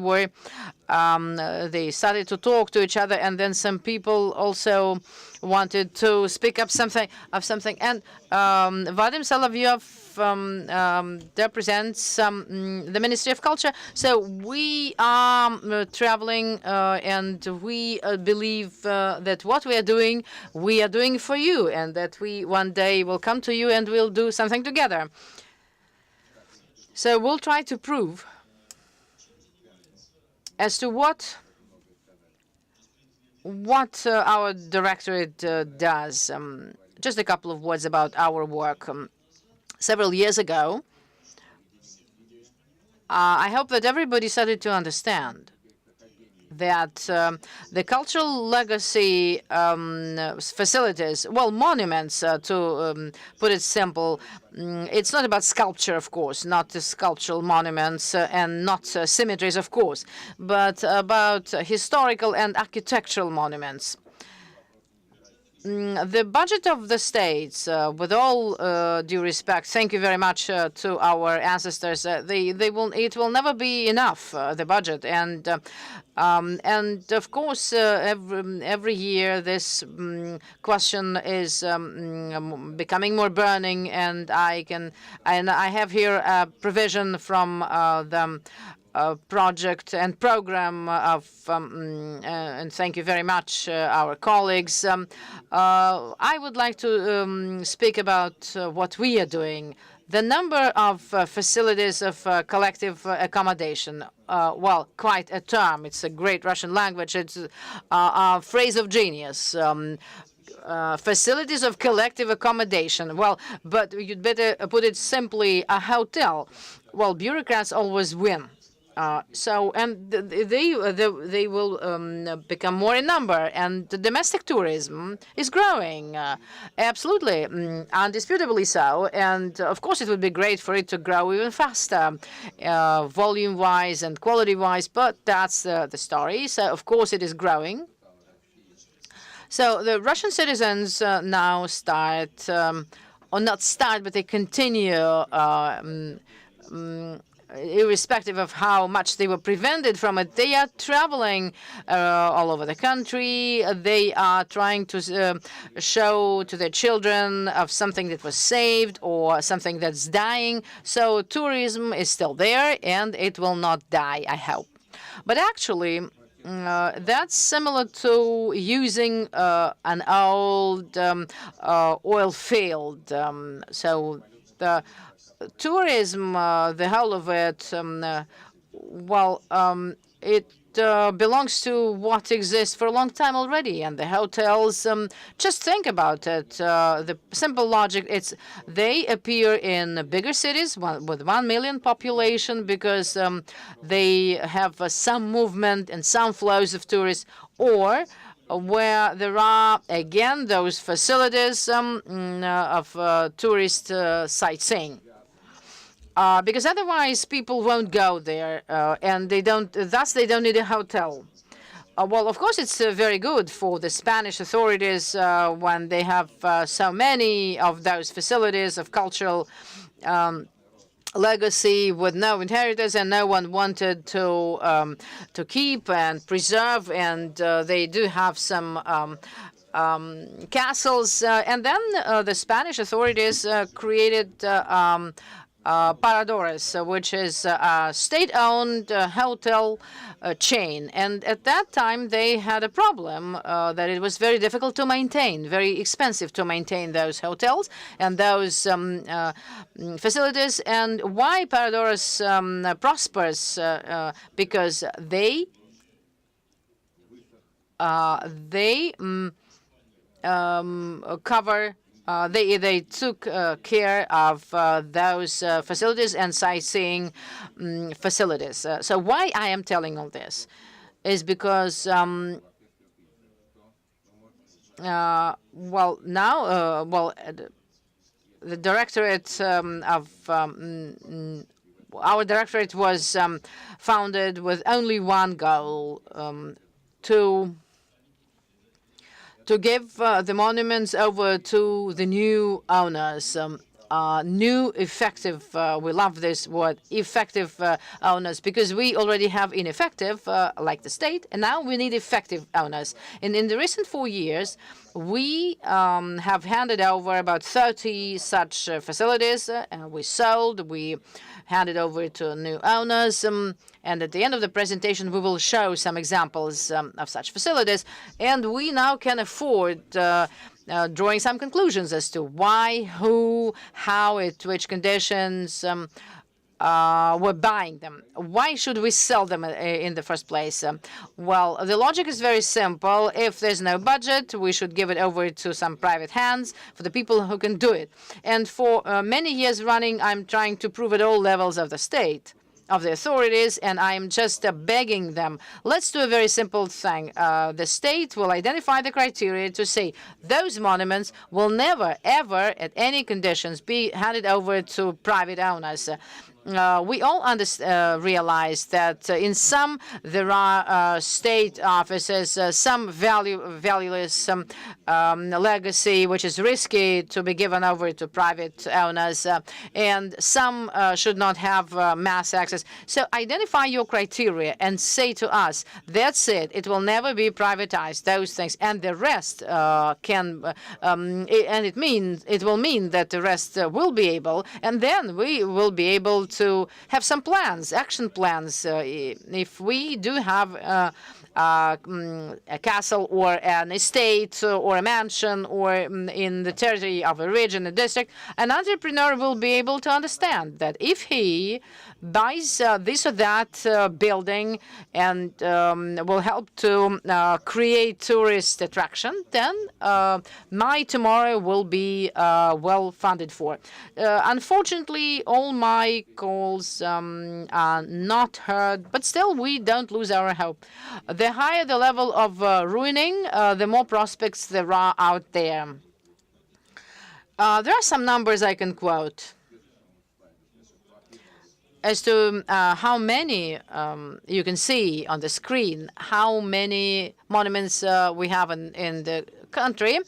started to talk to each other, and then some people also wanted to speak up something. And Vadim Solovyov represents the Ministry of Culture. So we are traveling, and we believe that what we are doing for you, and that we one day will come to you and we'll do something together. So we'll try to prove as to what our directorate does. Just a couple of words about our work. Several years ago, I hope that everybody started to understand that the cultural legacy facilities, well, monuments, to put it simple, it's not about sculpture, of course, not the sculptural monuments and not cemeteries, of course, but about historical and architectural monuments. The budget of the states, with all due respect, thank you very much to our ancestors. It will never be enough, the budget, and of course every year this question is becoming more burning, and I have here a provision from the project and program of, and thank you very much, our colleagues. I would like to speak about what we are doing. The number of facilities of collective accommodation, well, quite a term. It's a great Russian language. It's a phrase of genius. Facilities of collective accommodation. Well, but you'd better put it simply, a hotel. Well, bureaucrats always win. They will become more in number, and the domestic tourism is growing, absolutely, undisputably so. And of course, it would be great for it to grow even faster, volume-wise and quality-wise. But that's the story. So of course, it is growing. So the Russian citizens now start, or not start, but they continue. Irrespective of how much they were prevented from it, they are traveling all over the country. They are trying to show to their children of something that was saved or something that's dying. So tourism is still there, and it will not die, I hope. But actually, that's similar to using an old oil field. So the tourism, the whole of it, well, it belongs to what exists for a long time already. And the hotels, just think about it. The simple logic, they appear in bigger cities with 1 million population because they have some movement and some flows of tourists, or where there are, again, those facilities of tourist sightseeing. Because otherwise people won't go there, and thus they don't need a hotel. Well, of course, it's very good for the Spanish authorities when they have so many of those facilities of cultural legacy with no inheritors, and no one wanted to keep and preserve, and they do have some castles. And then the Spanish authorities created Paradores, which is a state-owned hotel chain. And at that time, they had a problem that it was very difficult to maintain, very expensive to maintain those hotels and those facilities. And why Paradores prospers? Because they cover. They took care of those facilities and sightseeing facilities. So why I am telling all this is because, well, now, the Directorate our Directorate was founded with only one goal, to give the monuments over to the new owners, new effective, we love this word, effective owners, because we already have ineffective, like the state, and now we need effective owners. And in the recent 4 years, we have handed over about 30 such facilities, and we sold, we handed over to new owners, and at the end of the presentation, we will show some examples of such facilities, and we now can afford drawing some conclusions as to why, who, how, at which conditions we're buying them. Why should we sell them in the first place? Well, the logic is very simple. If there's no budget, we should give it over to some private hands for the people who can do it. And for many years running, I'm trying to prove at all levels of the state, of the authorities, and I'm just begging them, let's do a very simple thing. The state will identify the criteria to say those monuments will never, ever, at any conditions, be handed over to private owners. We all realize that in some there are state offices, some valueless legacy, which is risky to be given over to private owners, and some should not have mass access. So identify your criteria and say to us, that's it. It will never be privatized, those things, and the rest can, and it will mean that the rest will be able, and then we will be able to have some plans, action plans. If we do have a castle or an estate or a mansion or in the territory of a region, a district, an entrepreneur will be able to understand that if he buys this or that building and will help to create tourist attraction, then my tomorrow will be well funded for. Unfortunately, all my calls are not heard, but still we don't lose our hope. The higher the level of ruining, the more prospects there are out there. There are some numbers I can quote as to how many, you can see on the screen, how many monuments we have in the country.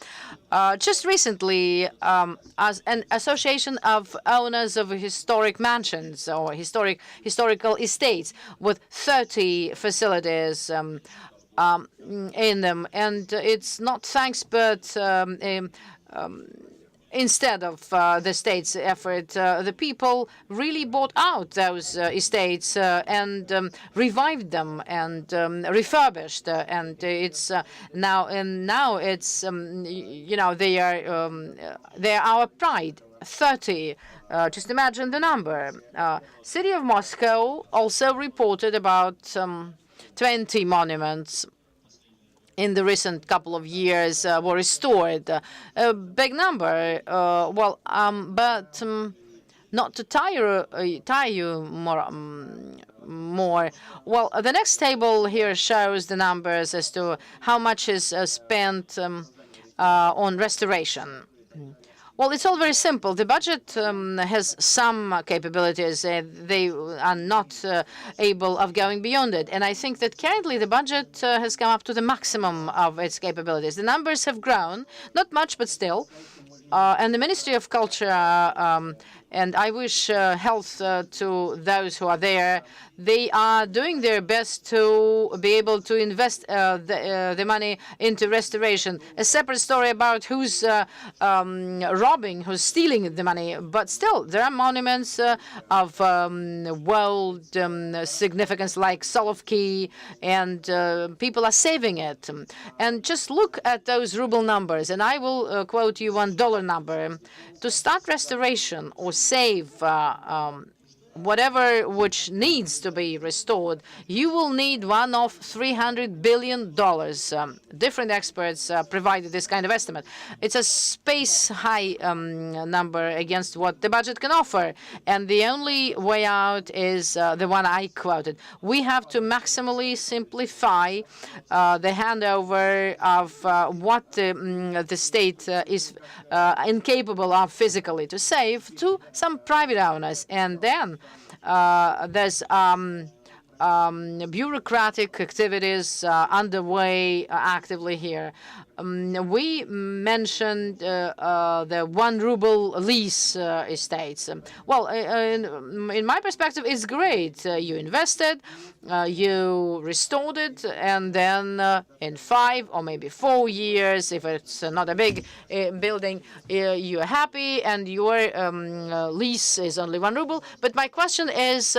Just recently, as an association of owners of historic mansions or historical estates with 30 facilities in them. And it's not thanks, but instead of the state's effort, the people really bought out those estates and revived them and refurbished. And it's now it's they are our pride. 30. Just imagine the number. City of Moscow also reported about 20 monuments in the recent couple of years were restored. A big number. But not to tire you more. Well, the next table here shows the numbers as to how much is spent on restoration. Well, it's all very simple. The budget has some capabilities. They are not able of going beyond it. And I think that currently the budget has come up to the maximum of its capabilities. The numbers have grown, not much, but still. And the Ministry of Culture, and I wish health to those who are there, they are doing their best to be able to invest the money into restoration. A separate story about who's robbing, who's stealing the money. But still, there are monuments of world significance like Solovyov, and people are saving it. And just look at those ruble numbers, and I will quote you $1 number. To start restoration or save whatever which needs to be restored, you will need one of $300 billion. Different experts provided this kind of estimate. It's a space-high number against what the budget can offer. And the only way out is the one I quoted. We have to maximally simplify the handover of what the state is incapable of physically to save to some private owners. And then there's bureaucratic activities underway actively here. We mentioned the 1 ruble lease estates. Well, in my perspective, it's great. You invested, you restored it, and then in 5 or maybe 4 years, if it's not a big building, you're happy and your lease is only 1 ruble. But my question is,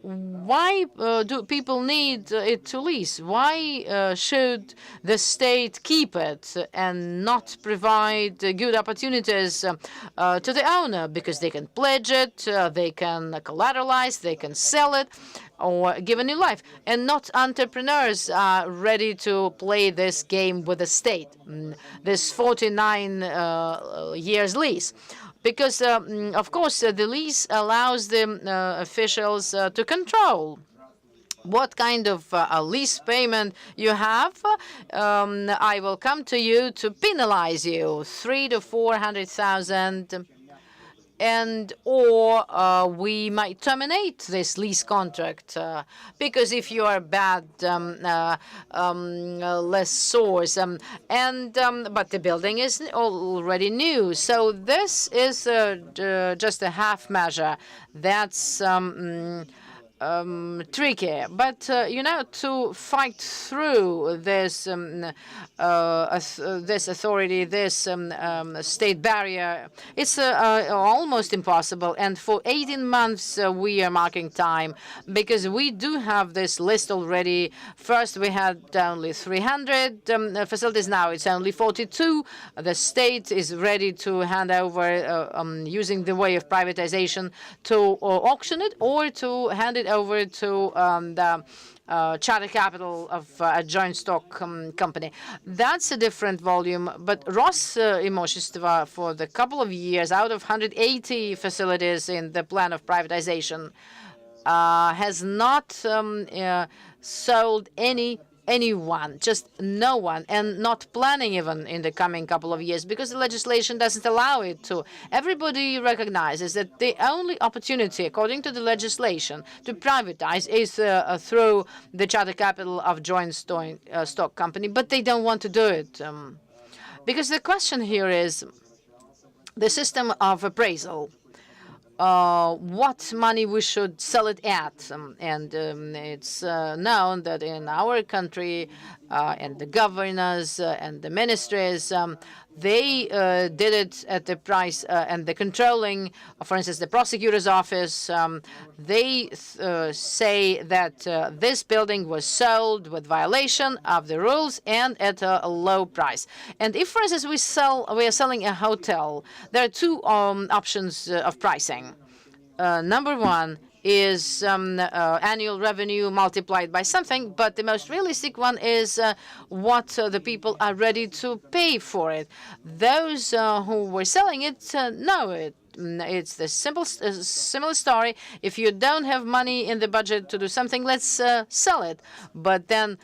why do people need it to lease? Why should the state keep it and not provide good opportunities to the owner? Because they can pledge it, they can collateralize, they can sell it, or give a new life. And not entrepreneurs are ready to play this game with the state, this 49 years lease. Because, of course, the lease allows the officials to control what kind of lease payment you have. I will come to you to penalize you, 300,000 to 400,000. And or we might terminate this lease contract because if you are bad lessors, but the building is already new. So this is just a half measure. That's tricky, but to fight through this this authority, this state barrier, it's almost impossible. And for 18 months we are marking time because we do have this list already. First we had only 300 facilities. Now it's only 42. The state is ready to hand over using the way of privatization to auction it or to hand it over to the charter capital of a joint stock company. That's a different volume. But Rosimущество, for the couple of years, out of 180 facilities in the plan of privatization, has not sold anyone, just no one, and not planning even in the coming couple of years because the legislation doesn't allow it to. Everybody recognizes that the only opportunity, according to the legislation, to privatize is through the charter capital of joint stock company, but they don't want to do it. Because the question here is the system of appraisal. What money we should sell it at. And it's known that in our country and the governors and the ministries, they did it at the price and the controlling, for instance, the prosecutor's office, they say that this building was sold with violation of the rules and at a low price. And if, for instance, we are selling a hotel, there are two options of pricing. Number one is annual revenue multiplied by something, but the most realistic one is what the people are ready to pay for it. Those who were selling it know it. It's the similar story. If you don't have money in the budget to do something, let's sell it. But then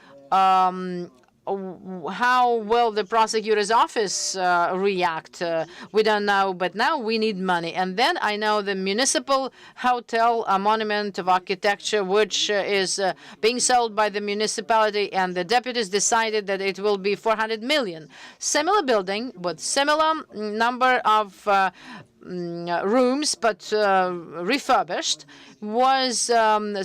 how will the prosecutor's office react? We don't know, but now we need money. And then I know the municipal hotel, a monument of architecture, which is being sold by the municipality, and the deputies decided that it will be 400 million. Similar building with similar number of rooms, but refurbished, was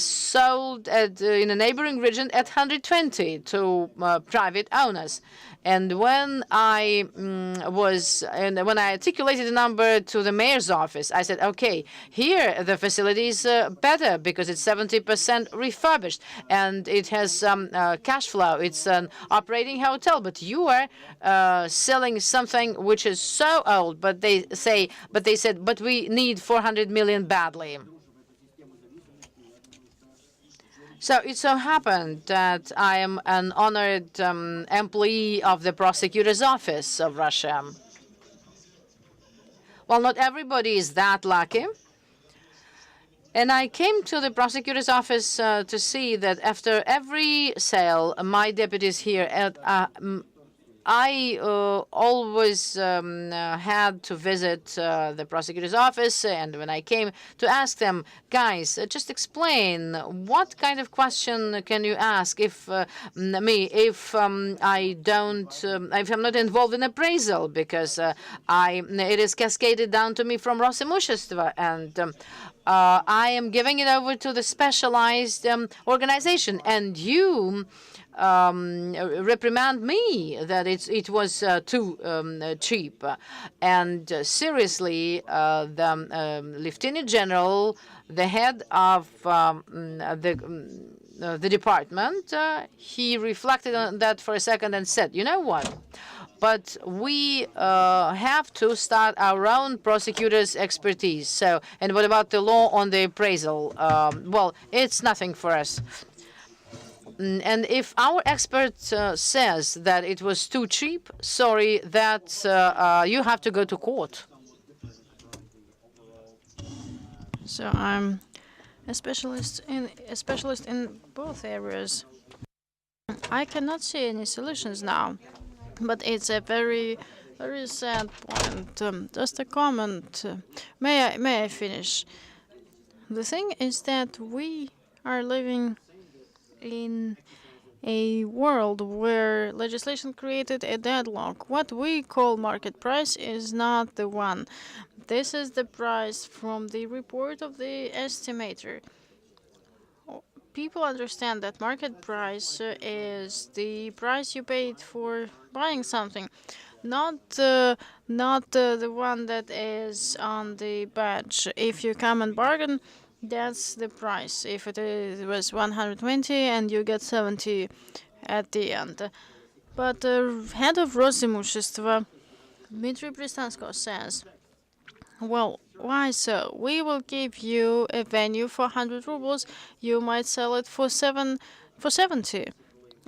sold in a neighboring region at 120 to private owners. And when I when I articulated the number to the mayor's office, I said, okay, here the facility is better because it's 70% refurbished and it has cash flow. It's an operating hotel, but you are selling something which is so old. But they said, but we need 400 million badly. So it so happened that I am an honored employee of the prosecutor's office of Russia. Well, not everybody is that lucky. And I came to the prosecutor's office to see that after every sale, my deputies here at I always had to visit the prosecutor's office, and when I came to ask them, guys, just explain what kind of question can you ask if if I don't, if I'm not involved in appraisal, because it is cascaded down to me from Rosimущество, and I am giving it over to the specialized organization, and you reprimand me that it was too cheap. And seriously, the Lieutenant General, the head of the department, he reflected on that for a second and said, you know what? But we have to start our own prosecutor's expertise. So, and what about the law on the appraisal? Well, it's nothing for us. And if our expert says that it was too cheap, sorry, that you have to go to court. So I'm a specialist in both areas. I cannot see any solutions now, but it's a very, very sad point. Just a comment. May I finish? The thing is that we are living in a world where legislation created a deadlock. What we call market price is not the one. This is the price from the report of the estimator. People understand that market price is the price you paid for buying something, not the one that is on the badge. If you come and bargain, that's the price. If it was 120 and you get 70 at the end. But the head of Rosimущество, Dmitry Pristansko, says, well, why so? We will give you a venue for 100 rubles. You might sell it for 70,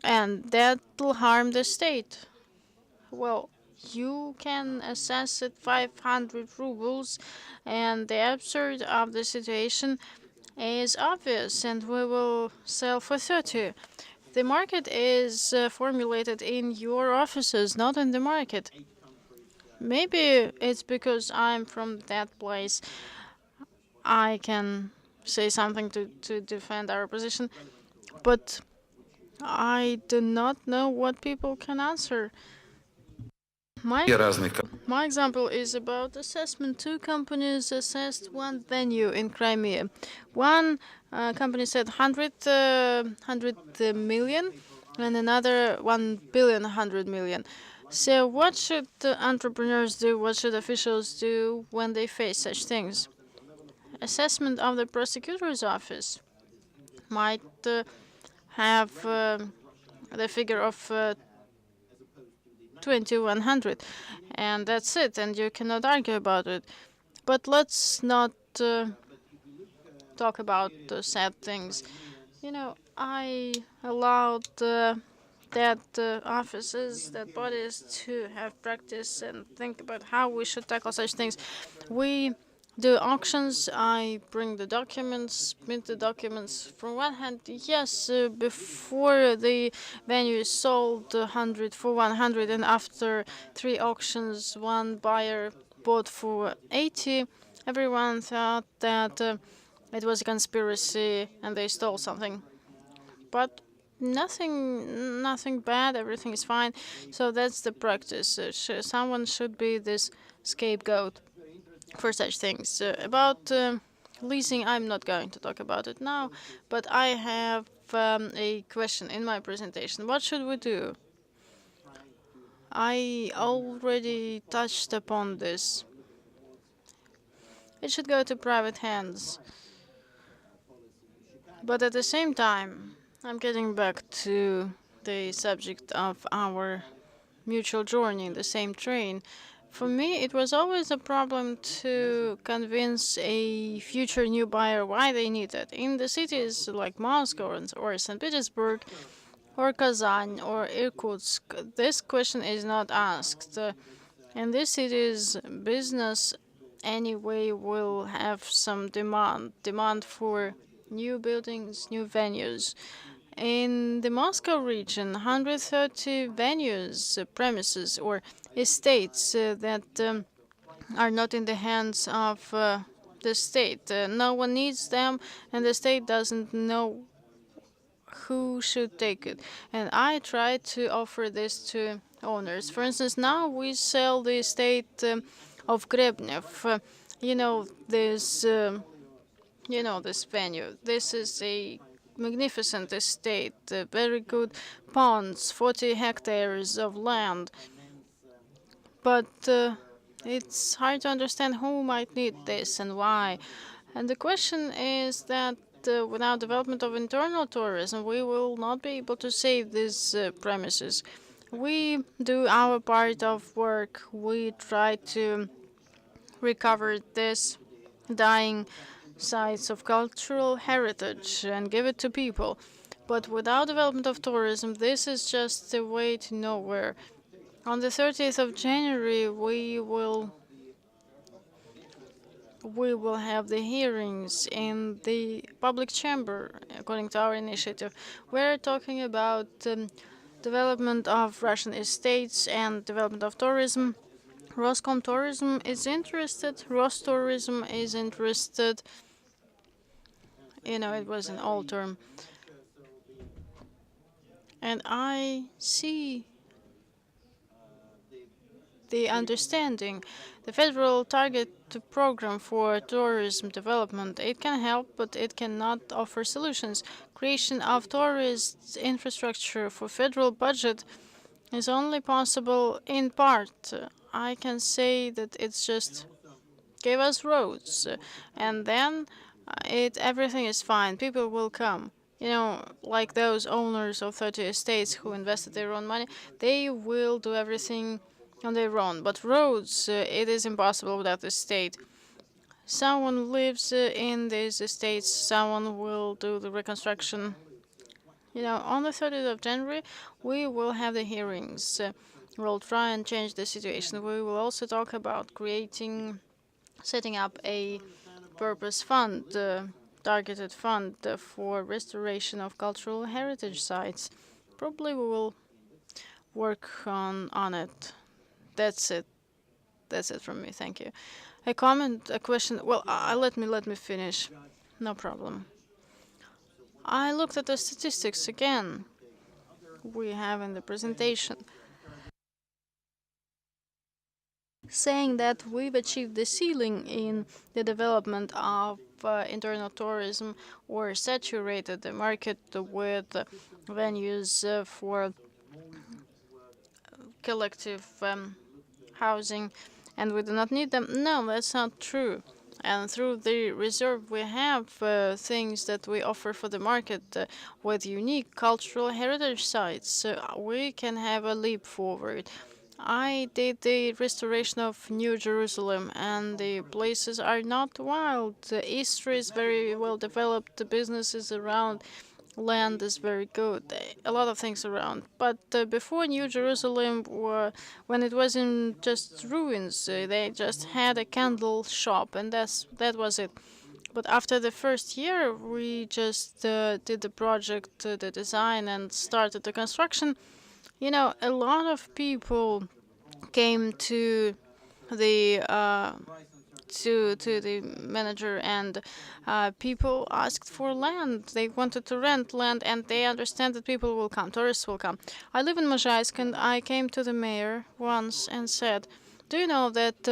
and that will harm the state. Well, you can assess it 500 rubles, and the absurd of the situation is obvious, and we will sell for 30. The market is formulated in your offices, not in the market. Maybe it's because I'm from that place. I can say something to defend our position, but I do not know what people can answer. My example is about assessment. Two companies assessed one venue in Crimea. One company said 100 million, and another 1,100 million. So what should entrepreneurs do? What should officials do when they face such things? Assessment of the prosecutor's office might have the figure of 2,100, and that's it, and you cannot argue about it. But let's not talk about the sad things. You know, I allowed that offices, that bodies to have practice and think about how we should tackle such things. We do auctions. I bring the documents, print the documents. From one hand, yes, before the venue is sold 100 for 100, and after 3 auctions, one buyer bought for 80. Everyone thought that it was a conspiracy and they stole something. But nothing bad. Everything is fine. So that's the practice. Someone should be this scapegoat for such things. About leasing, I'm not going to talk about it now, but I have a question in my presentation. What should we do? I already touched upon this. It should go to private hands. But at the same time, I'm getting back to the subject of our mutual journey in the same train. For me, it was always a problem to convince a future new buyer why they need it. In the cities like Moscow or St. Petersburg or Kazan or Irkutsk, this question is not asked. In these cities, business anyway will have some demand for new buildings, new venues. In the Moscow region, 130 venues, premises, or estates that are not in the hands of the state. No one needs them, and the state doesn't know who should take it. And I try to offer this to owners. For instance, now we sell the estate of Grebnev. You know this. This venue. This is a magnificent estate, very good ponds, 40 hectares of land. But it's hard to understand who might need this and why. And the question is that without development of internal tourism, we will not be able to save these premises. We do our part of work. We try to recover this dying sites of cultural heritage and give it to people. But without development of tourism, this is just a way to nowhere. On the 30th of January, we will have the hearings in the public chamber, according to our initiative. We're talking about development of Russian estates and development of tourism. Roskomtourism is interested. Rostourism is interested. It was an old term. And I see the understanding. The federal target program for tourism development, it can help, but it cannot offer solutions. Creation of tourist infrastructure for federal budget is only possible in part. I can say that it's just give us roads, and then everything is fine. People will come. Like those owners of 30 estates who invested their own money, they will do everything on their own. But roads, it is impossible without the state. Someone lives in these estates, someone will do the reconstruction. On the 30th of January, we will have the hearings. We'll try and change the situation. We will also talk about setting up a purpose fund, targeted fund for restoration of cultural heritage sites. Probably we will work on it. That's it. That's it from me. Thank you. A comment, a question. Well, let me finish. No problem. I looked at the statistics again we have in the presentation, saying that we've achieved the ceiling in the development of internal tourism or saturated the market with venues for collective housing, and we do not need them. No, that's not true. And through the reserve, we have things that we offer for the market with unique cultural heritage sites. So we can have a leap forward. I did the restoration of New Jerusalem, and the places are not wild. The history is very well developed. The businesses around, land is very good. A lot of things around. But before New Jerusalem, when it was in just ruins, they just had a candle shop, and that was it. But after the first year, we just did the project, the design, and started the construction. A lot of people came to the the manager, and people asked for land. They wanted to rent land, and they understand that people will come, tourists will come. I live in Mozhaisk, and I came to the mayor once and said, "Do you know that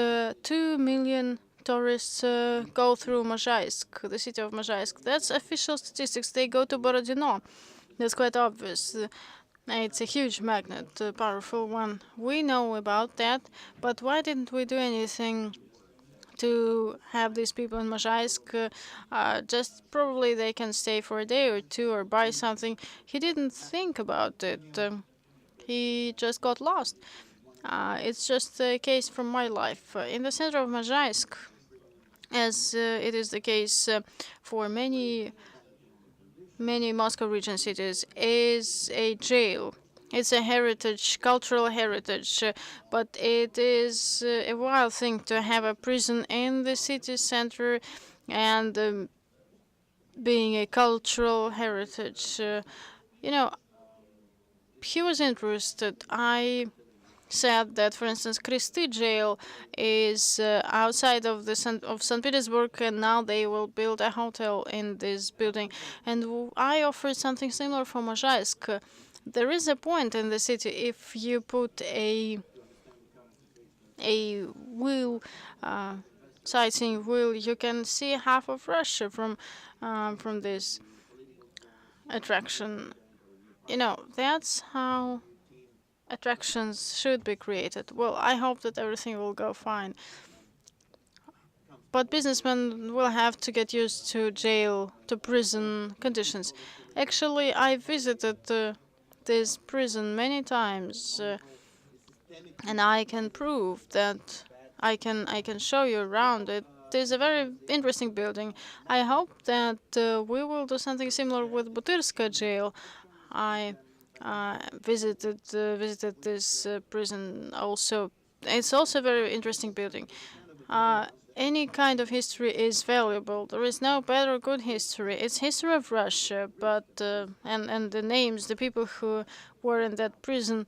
2 million tourists go through Mozhaisk, the city of Mozhaisk? That's official statistics. They go to Borodino. That's quite obvious. It's a huge magnet, a powerful one. We know about that, but why didn't we do anything to have these people in Mozhaisk? Just probably they can stay for a day or two or buy something." He didn't think about it. He just got lost. It's just a case from my life. In the center of Mozhaisk, as it is the case for many Moscow region cities, is a jail. It's a heritage, cultural heritage, but it is a wild thing to have a prison in the city center and being a cultural heritage. He was interested. I said that, for instance, Kristy jail is outside of St. Petersburg, and now they will build a hotel in this building. And I offered something similar for Mozhaisk. There is a point in the city if you put a wheel, sightseeing wheel, you can see half of Russia from this attraction. That's how attractions should be created. Well, I hope that everything will go fine. But businessmen will have to get used to jail, to prison conditions. Actually, I visited this prison many times, and I can prove that I can show you around it. It is a very interesting building. I hope that we will do something similar with Butyrska jail. I visited this prison also. It's also a very interesting building. Any kind of history is valuable. There is no bad or good history. It's history of Russia, but and the names, the people who were in that prison.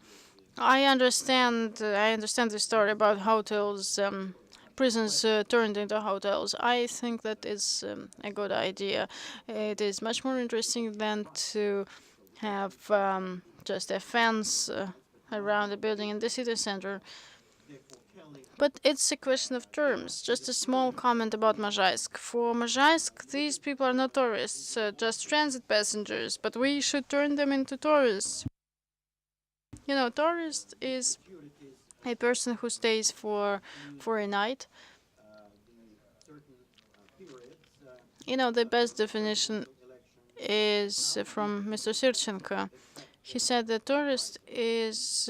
I understand the story about hotels. Prisons turned into hotels. I think that is a good idea. It is much more interesting than to have just a fence around the building in the city center. But it's a question of terms. Just a small comment about Mozhaisk. For Mozhaisk, these people are not tourists, just transit passengers, but we should turn them into tourists. Tourist is a person who stays for a night. The best definition is from Mr. Sirchenko. He said that tourist is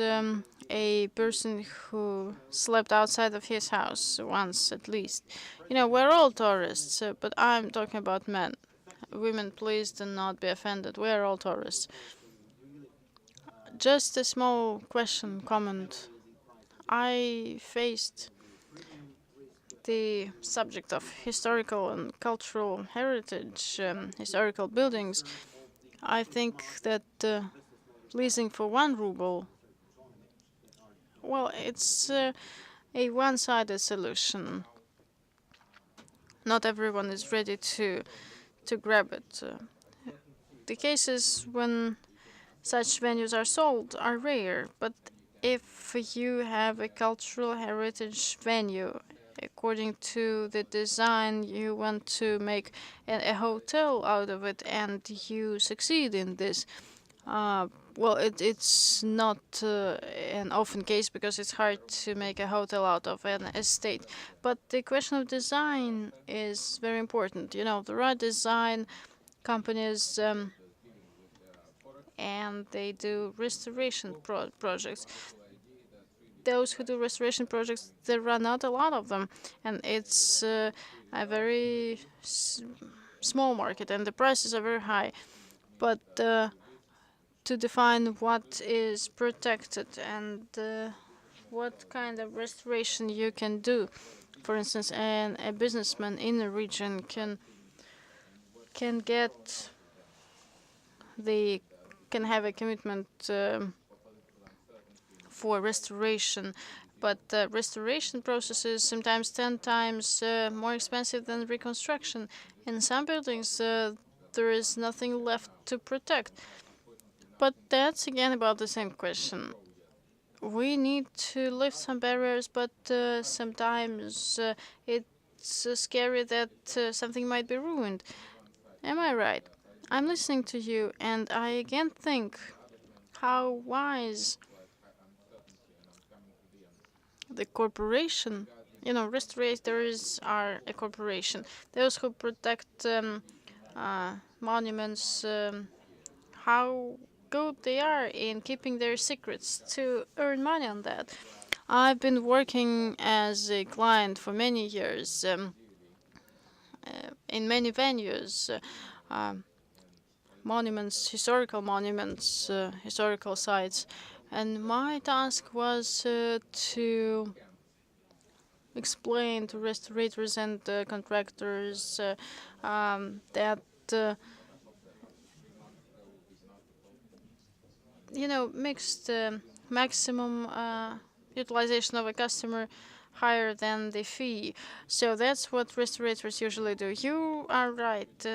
a person who slept outside of his house once at least. We're all tourists, but I'm talking about men. Women, please do not be offended. We're all tourists. Just a small question, comment. I faced the subject of historical and cultural heritage, historical buildings. I think that leasing for 1 ruble, well, it's a one-sided solution. Not everyone is ready to grab it. The cases when such venues are sold are rare, but if you have a cultural heritage venue, according to the design, you want to make a hotel out of it, and you succeed in this. Well, it's not an often case because it's hard to make a hotel out of an estate. But the question of design is very important. There are design companies and they do restoration projects. those who do restoration projects, there are not a lot of them, and it's a very small market, and the prices are very high. But to define what is protected and what kind of restoration you can do, for instance, and a businessman in a region can get can have a commitment for restoration, but the restoration process is sometimes 10 times more expensive than reconstruction. In some buildings, there is nothing left to protect. But that's again about the same question. We need to lift some barriers, but sometimes it's scary that something might be ruined. Am I right? I'm listening to you, and I again think how wise the corporation, restorators are a corporation. Those who protect monuments, how good they are in keeping their secrets to earn money on that. I've been working as a client for many years in many venues, monuments, historical monuments, historical sites, and my task was to explain to restaurators and contractors that mixed maximum utilization of a customer higher than the fee. So that's what restaurators usually do. You are right.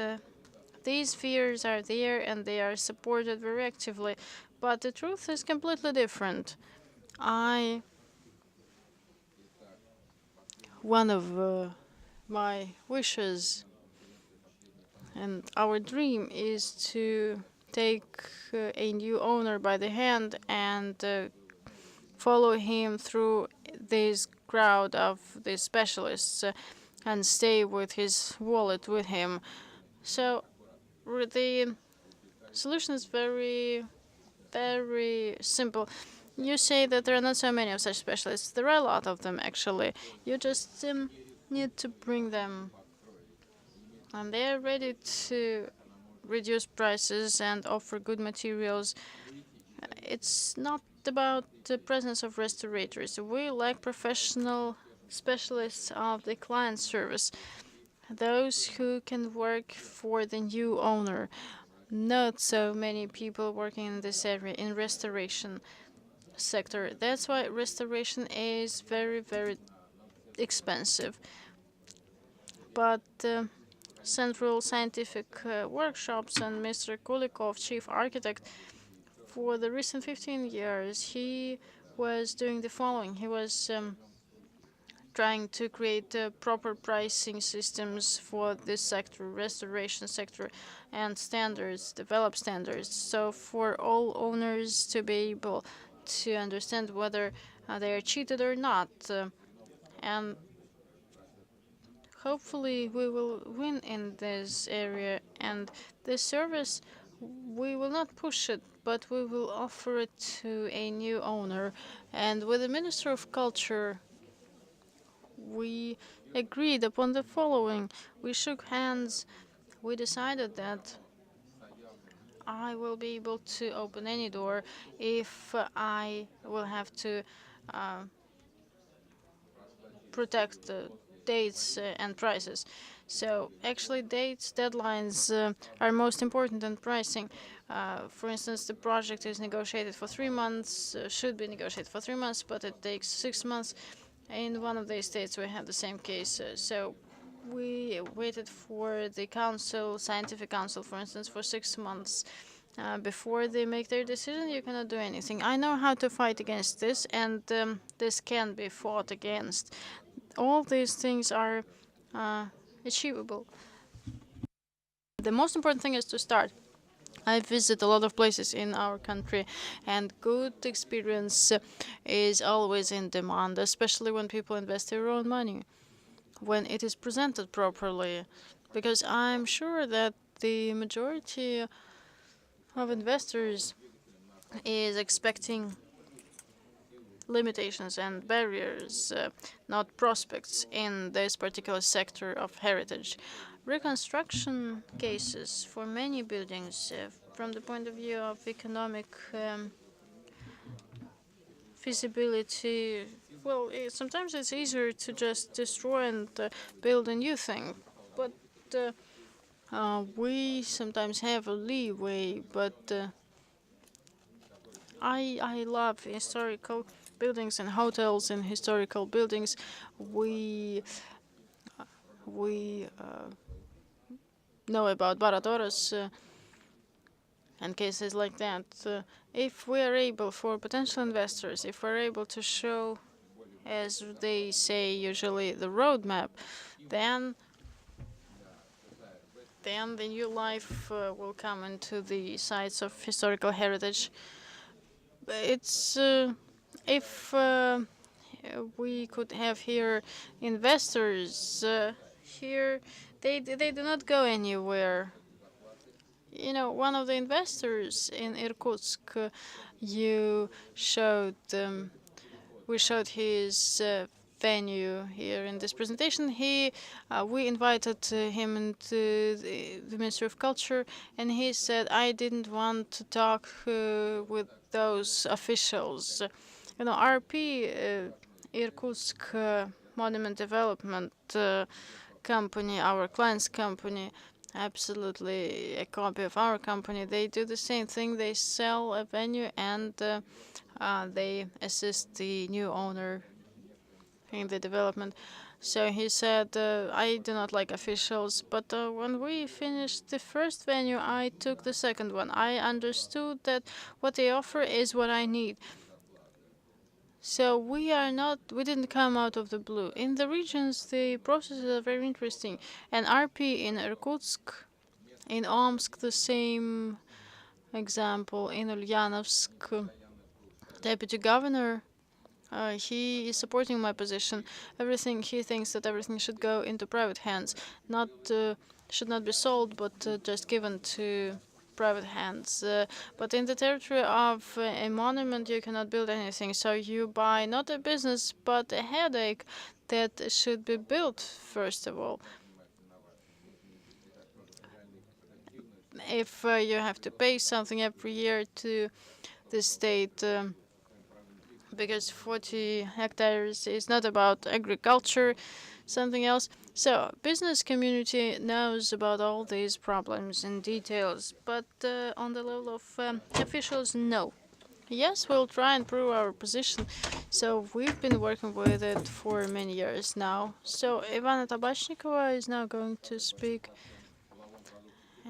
These fears are there and they are supported very actively, but the truth is completely different. One of my wishes and our dream is to take a new owner by the hand and follow him through this crowd of the specialists and stay with his wallet with him. So the solution is very, very simple. You say that there are not so many of such specialists. There are a lot of them, actually. You just need to bring them. And they are ready to reduce prices and offer good materials. It's not about the presence of restaurators. We lack professional specialists of the client service, those who can work for the new owner. Not so many people working in this area in restoration sector. That's why restoration is very, very expensive. But Central Scientific Workshops and Mr. Kulikov, chief architect, for the recent 15 years, he was doing the following. He was trying to create proper pricing systems for this sector, restoration sector, and standards, develop standards. So for all owners to be able to understand whether they are cheated or not. And hopefully we will win in this area. And this service, we will not push it, but we will offer it to a new owner. And with the Minister of Culture, we agreed upon the following. We shook hands. We decided that I will be able to open any door if I will have to protect the dates and prices. So actually dates, deadlines are most important than pricing. For instance, the project is negotiated for 3 months, should be negotiated for 3 months, but it takes 6 months. In one of these states, we have the same case. So we waited for the council, scientific council, for instance, for 6 months. Before they make their decision, you cannot do anything. I know how to fight against this, and this can be fought against. All these things are achievable. The most important thing is to start. I visit a lot of places in our country, and good experience is always in demand, especially when people invest their own money, when it is presented properly. Because I'm sure that the majority of investors is expecting limitations and barriers, not prospects, in this particular sector of heritage. Reconstruction cases for many buildings, from the point of view of economic feasibility, well, sometimes it's easier to just destroy and build a new thing. But we sometimes have a leeway, but I love historical buildings and hotels and historical buildings. We know about Restaurateurs and cases like that. If we are able, for potential investors, if we're able to show, as they say usually, the roadmap, then the new life will come into the sites of historical heritage. It's if we could have here investors here, they do not go anywhere. You know, one of the investors in Irkutsk, you showed we showed his venue here in this presentation. We invited him into the Ministry of Culture, and he said, I didn't want to talk with those officials. You know, RP, Irkutsk Monument Development Company, our client's company, absolutely a copy of our company. They do the same thing. They sell a venue and they assist the new owner in the development. So he said, I do not like officials, but when we finished the first venue, I took the second one. I understood that what they offer is what I need. So we didn't come out of the blue. In the regions, the processes are very interesting. And RP in Irkutsk, in Omsk, the same example, in Ulyanovsk, deputy governor, he is supporting my position. He thinks that everything should go into private hands, should not be sold, but just given to private hands. But in the territory of a monument, you cannot build anything. So you buy not a business, but a headache that should be built, first of all. If you have to pay something every year to the state, because 40 hectares is not about agriculture, something else. So business community knows about all these problems and details, but on the level of officials, no. Yes, we'll try and prove our position. So we've been working with it for many years now. So Ivanna Tabachnikova is now going to speak.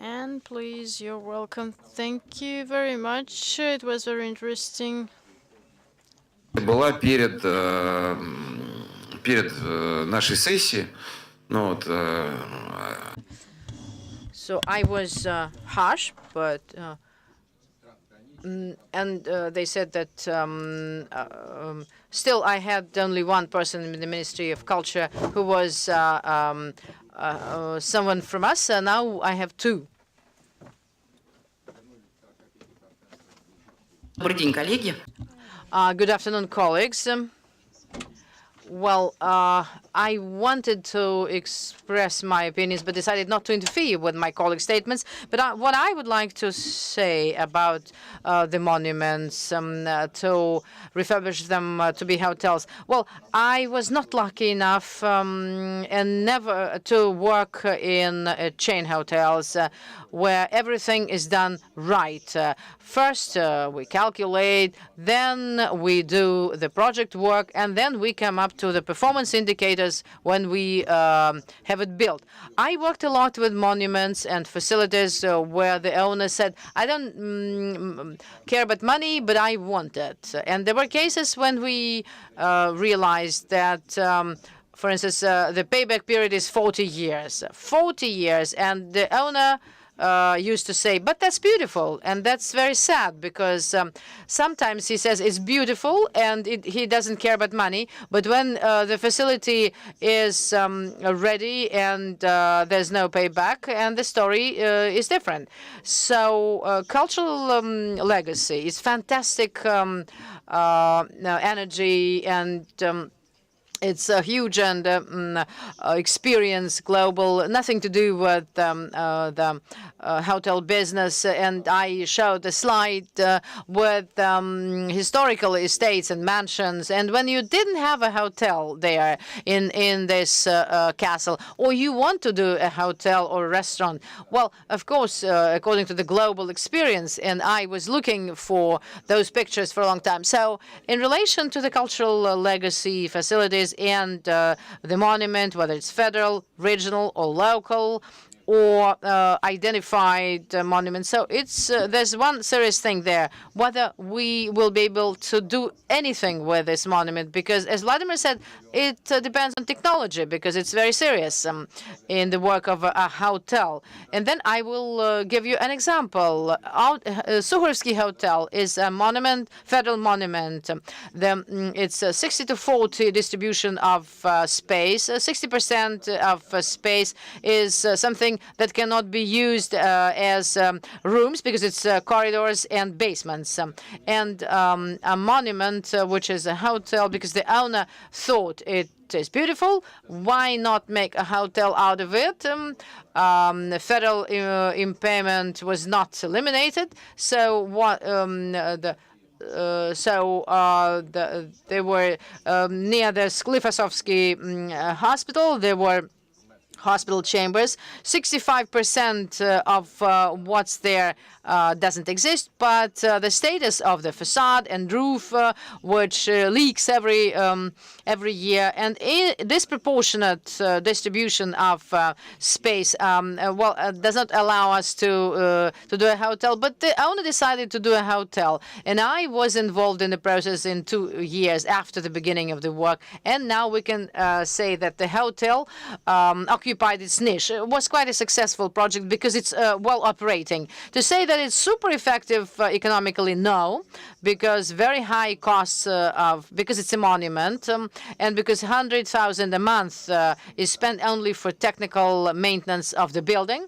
And please, you're welcome. Thank you very much. It was very interesting. Была перед нашей сессией. So I was harsh, but and they said that still I had only one person in the Ministry of Culture who was someone from us. Now I have two. Добрый день, коллеги. Good afternoon, colleagues. Well, I wanted to express my opinions, but decided not to interfere with my colleagues' statements. But what I would like to say about the monuments, to refurbish them to be hotels. Well, I was not lucky enough and never to work in chain hotels where everything is done right. First, we calculate, then we do the project work, and then we come up to the performance indicators when we have it built. I worked a lot with monuments and facilities where the owner said, I don't care about money, but I want it. And there were cases when we realized that for instance, the payback period is 40 years. 40 years, and the owner used to say, but that's beautiful. And that's very sad because sometimes he says it's beautiful and he doesn't care about money. But when the facility is ready and there's no payback, and the story is different. So cultural legacy is fantastic energy, and it's a huge and experience, global, nothing to do with the hotel business. And I showed a slide with historical estates and mansions. And when you didn't have a hotel there in this castle, or you want to do a hotel or a restaurant, well, of course, according to the global experience, and I was looking for those pictures for a long time. So in relation to the cultural legacy facilities, and the monument, whether it's federal, regional, or local, or identified monuments. So it's there's one serious thing there, whether we will be able to do anything with this monument, because as Vladimir said, it depends on technology, because it's very serious in the work of a hotel. And then I will give you an example. Sukharevsky Hotel is a monument, federal monument. It's a 60-40 distribution of space. 60% of space is something that cannot be used as rooms, because it's corridors and basements. And a monument, which is a hotel, because the owner thought it is beautiful, why not make a hotel out of it? The federal impairment was not eliminated, so what they were near the Sklifosovsky hospital. There were hospital chambers. 65% of what's there doesn't exist, but the status of the facade and roof, which leaks every year, and disproportionate distribution of space, does not allow us to do a hotel. But the owner decided to do a hotel, and I was involved in the process in 2 years after the beginning of the work, and now we can say that the hotel occupied its niche. It was quite a successful project because it's well operating. To say that it's super effective economically, no, because very high costs because it's a monument, and because 100,000 a month is spent only for technical maintenance of the building.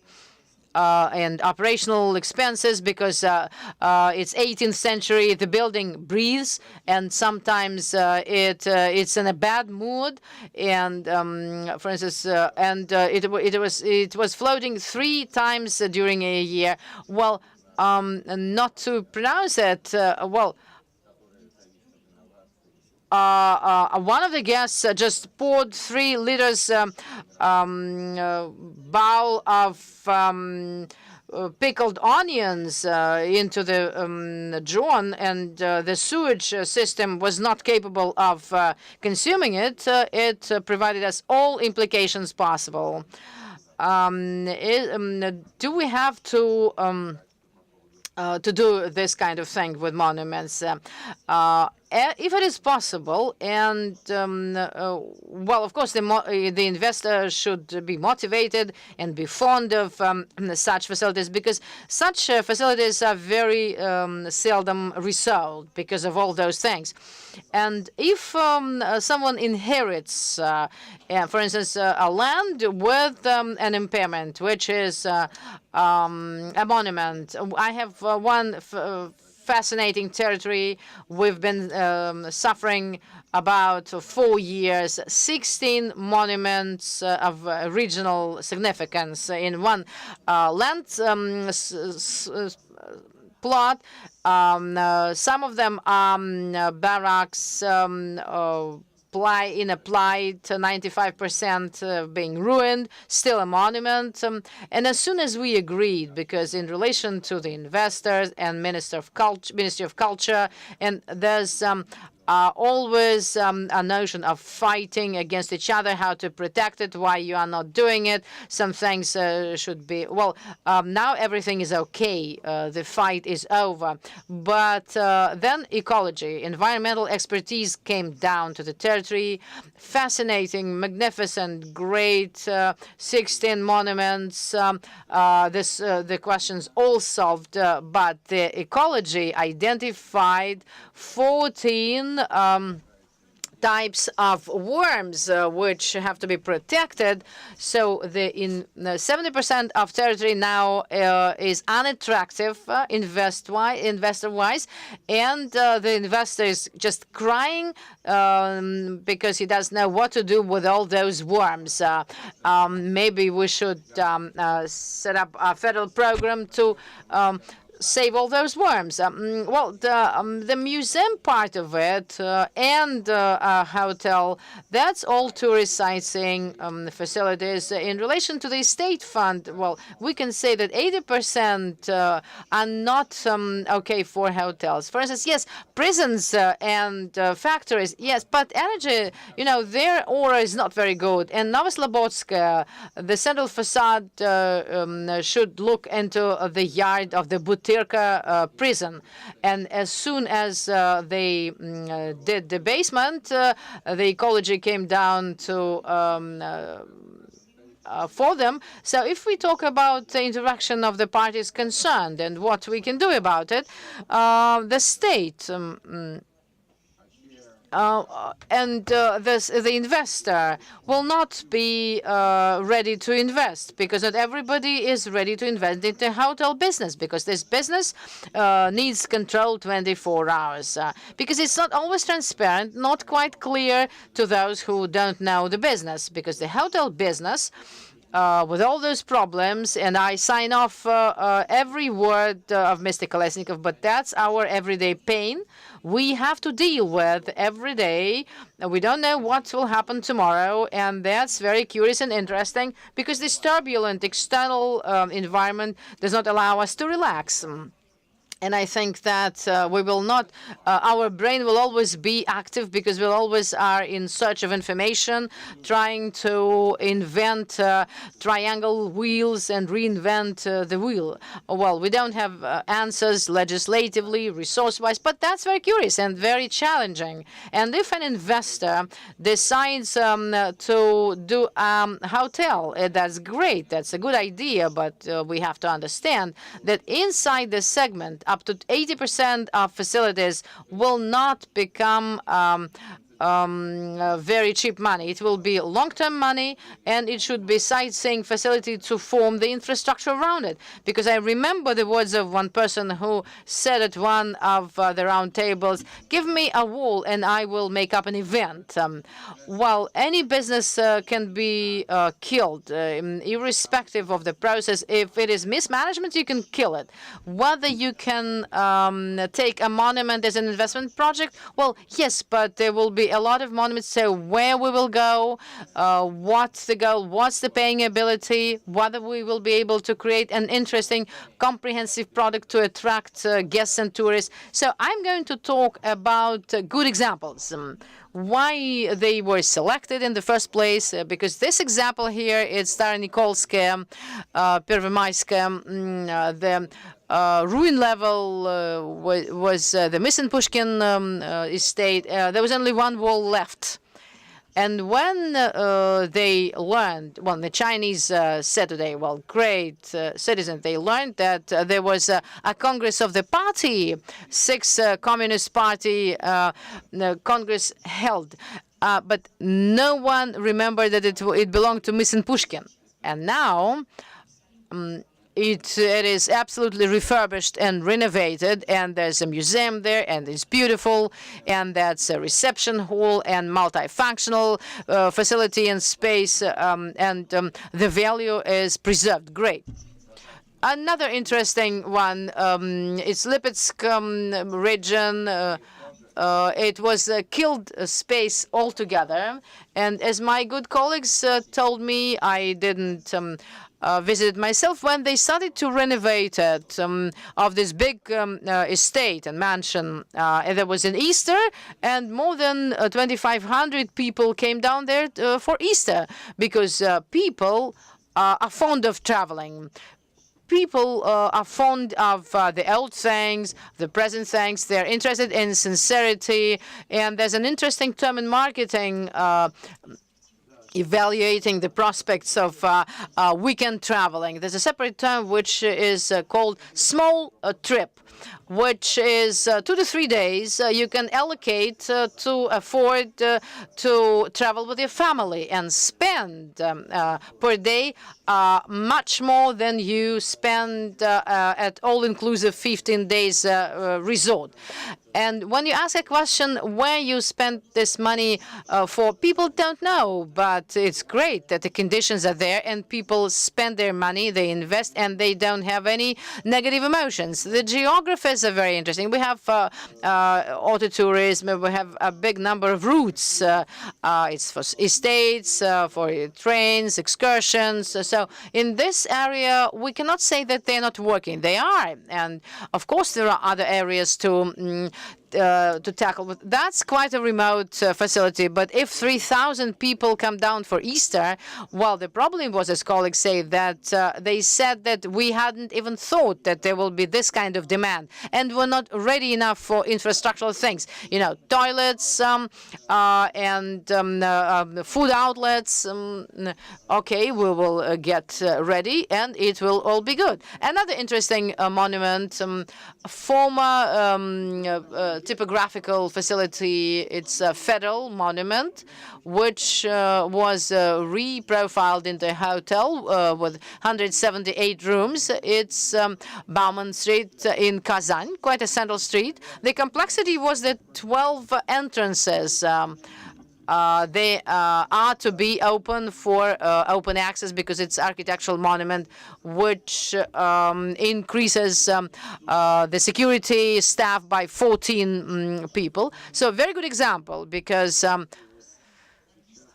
And operational expenses, because it's 18th century, the building breathes, and sometimes it's in a bad mood. And for instance, it was floating 3 times during a year. Well, not to pronounce it well. One of the guests just poured 3 liters bowl of pickled onions into the drawn, and the sewage system was not capable of consuming it. It provided us all implications possible. Do we have to do this kind of thing with monuments? If it is possible, and well, of course, the investor should be motivated and be fond of such facilities, because such facilities are very seldom resold because of all those things. And if someone inherits, for instance, a land with an impairment, which is a monument, I have one fascinating territory. We've been suffering about 4 years, 16 monuments of regional significance in one land plot. Some of them are barracks, in applied, 95% being ruined, still a monument. And as soon as we agreed, because in relation to the investors and Ministry of Culture, and there's always a notion of fighting against each other, how to protect it, why you are not doing it. Some things should be, well, now everything is okay. The fight is over. But then ecology, environmental expertise came down to the territory. Fascinating, magnificent, great, 16 monuments. The questions all solved, but the ecology identified 14 types of worms which have to be protected. So in 70% of territory now is unattractive investor-wise, and the investor is just crying because he doesn't know what to do with all those worms. Maybe we should set up a federal program to save all those worms. Well, the museum part of it and a hotel, that's all tourist sightseeing facilities. In relation to the state fund, well, we can say that 80% are not okay for hotels. For instance, yes, prisons and factories, yes, but energy, their aura is not very good. And Novoslobodsk, the central facade should look into the yard of the Butirka prison, and as soon as they did the basement, the ecology came down to for them. So if we talk about the interaction of the parties concerned and what we can do about it, the state and the investor will not be ready to invest, because not everybody is ready to invest into hotel business, because this business needs control 24 hours, because it's not always transparent, not quite clear to those who don't know the business, because the hotel business, with all those problems, and I sign off every word of Mr. Kolesnikov, but that's our everyday pain. We have to deal with every day. We don't know what will happen tomorrow, and that's very curious and interesting, because this turbulent external environment does not allow us to relax. And I think that we will not, our brain will always be active, because we always are in search of information, trying to invent triangle wheels and reinvent the wheel. Well, we don't have answers legislatively, resource-wise, but that's very curious and very challenging. And if an investor decides to do a hotel, that's great. That's a good idea, but we have to understand that inside the segment, up to 80% of facilities will not become very cheap money. It will be long-term money, and it should be sightseeing facility to form the infrastructure around it. Because I remember the words of one person who said at one of the round tables, "Give me a wall and I will make up an event." Well, any business can be killed, irrespective of the process. If it is mismanagement, you can kill it. Whether you can take a monument as an investment project, well, yes, but there will be a lot of monuments. So where we will go, what's the goal, what's the paying ability, whether we will be able to create an interesting, comprehensive product to attract guests and tourists. So I'm going to talk about good examples. Why they were selected in the first place, because this example here is Staronikolskaya, Pervomayskaya, the ruin level was the Mysen-Pushkin estate. There was only one wall left. And when they learned, well, the Chinese said today, well, great citizens, they learned that there was a Congress of the party, 6 Communist Party Congress held. But no one remembered that it belonged to Mysen-Pushkin. And now it is absolutely refurbished and renovated, and there's a museum there, and it's beautiful, and that's a reception hall and multifunctional facility and space, and the value is preserved. Great. Another interesting one is Lipetsk region. it was a killed space altogether. And as my good colleagues told me, I didn't visit myself, when they started to renovate it of this big estate and mansion. There was an Easter, and more than 2,500 people came down there for Easter, because people are fond of traveling. People are fond of the old things, the present things. They're interested in sincerity. And there's an interesting term in marketing, evaluating the prospects of weekend traveling. There's a separate term which is called small trip, which is 2 to 3 days you can allocate to afford to travel with your family and spend per day much more than you spend at all-inclusive 15 days resort. And when you ask a question where you spend this money for, people don't know, but it's great that the conditions are there and people spend their money, they invest, and they don't have any negative emotions. The geographers are very interesting. We have auto tourism, we have a big number of routes. It's for estates, for trains, excursions. So in this area, we cannot say that they're not working. They are. And of course, there are other areas to tackle. But that's quite a remote facility. But if 3,000 people come down for Easter, well, the problem was, as colleagues say, that they said that we hadn't even thought that there will be this kind of demand, and we're not ready enough for infrastructural things. You know, toilets and food outlets. Okay, we will get ready, and it will all be good. Another interesting monument, former typographical facility. It's a federal monument, which was reprofiled into a hotel with 178 rooms. It's Bauman Street in Kazan, quite a central street. The complexity was that 12 entrances. They are to be open for open access because it's architectural monument, which increases the security staff by 14 people. So a very good example, because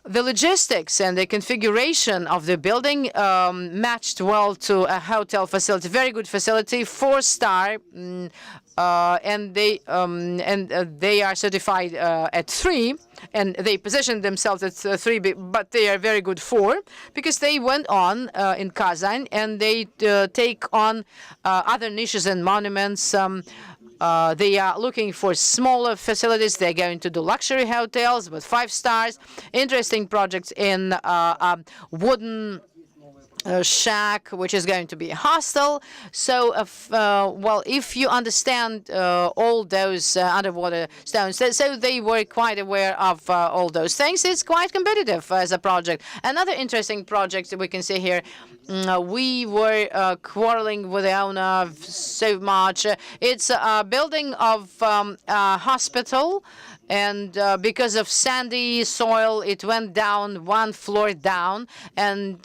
the logistics and the configuration of the building matched well to a hotel facility. Very good facility, 4-star, and they are certified at 3, and they positioned themselves at 3, but they are very good 4, because they went on in Kazan and they take on other niches and monuments. They are looking for smaller facilities. They're going to do luxury hotels with 5 stars. Interesting projects in wooden shack, which is going to be a hostel. So, well, if you understand all those underwater stones, so they were quite aware of all those things. It's quite competitive as a project. Another interesting project that we can see here, we were quarreling with the owner so much. It's a building of a hospital, and because of sandy soil, it went down 1 floor down, and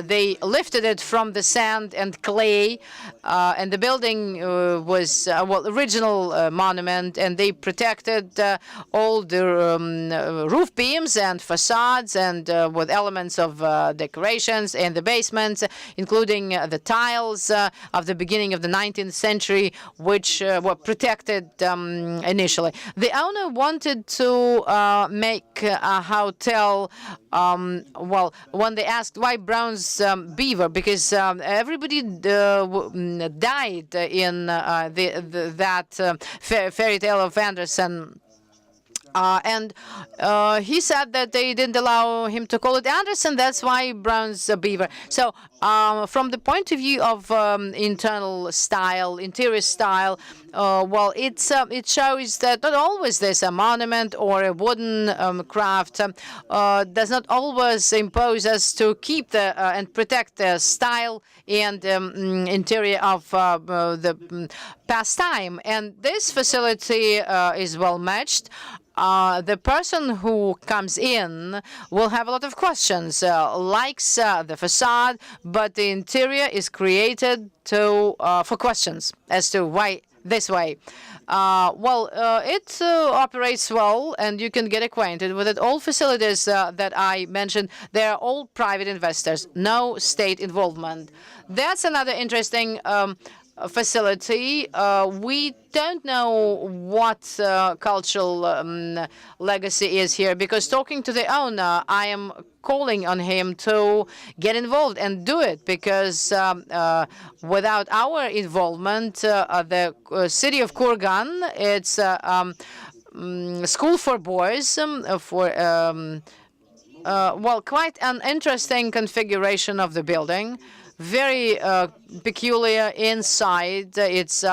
they lifted it from the sand and clay, and the building was well, original monument, and they protected all the roof beams and facades, and with elements of decorations in the basements, including the tiles of the beginning of the 19th century, which were protected initially. The owner wanted to make a hotel. Well, when they asked why bronze beaver, because everybody died in that fairy tale of Andersen. And he said that they didn't allow him to call it Anderson. That's why bronze beaver. So from the point of view of internal style, interior style, well, it shows that not always there's a monument or a wooden craft does not always impose us to keep the and protect the style and interior of the past time. And this facility is well matched. The person who comes in will have a lot of questions, likes the facade, but the interior is created to for questions as to why this way. It operates well, and you can get acquainted with it. All facilities that I mentioned, they're all private investors, no state involvement. That's another interesting facility. We don't know what cultural legacy is here, because talking to the owner, I am calling on him to get involved and do it, because without our involvement, the city of Kurgan, it's school for boys, quite an interesting configuration of the building. Very peculiar inside. It's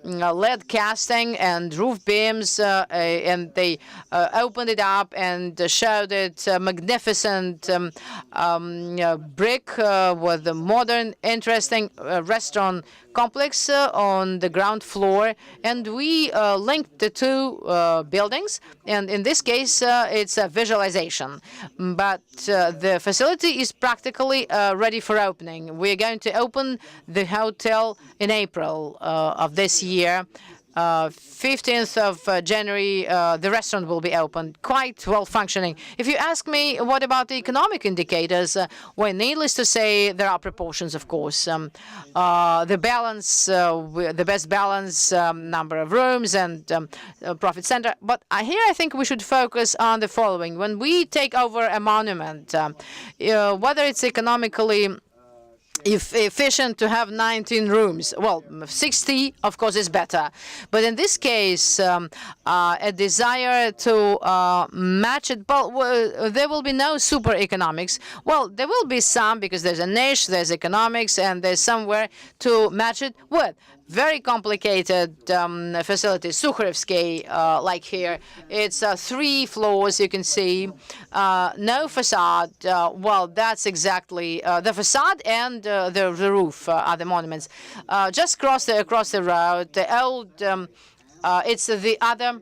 lead casting and roof beams, and they opened it up and showed it magnificent brick with a modern, interesting restaurant complex on the ground floor. And we linked the two buildings, and in this case it's a visualization. But the facility is practically ready for opening. We're going to open the hotel in April of this year. 15th of January, the restaurant will be open, quite well functioning. If you ask me what about the economic indicators, well, needless to say, there are proportions, of course. The balance, the best balance, number of rooms and profit center. But here I think we should focus on the following. When we take over a monument, whether it's economically efficient to have 19 rooms. Well, 60, of course, is better. But in this case, a desire to match it, there will be no super economics. Well, there will be some, because there's a niche, there's economics, and there's somewhere to match it with. Very complicated facilities. Sukharevsky, like here, it's 3 floors, you can see. No facade. Well, that's exactly the facade and the roof are the monuments. Just across the road, the old, it's the other.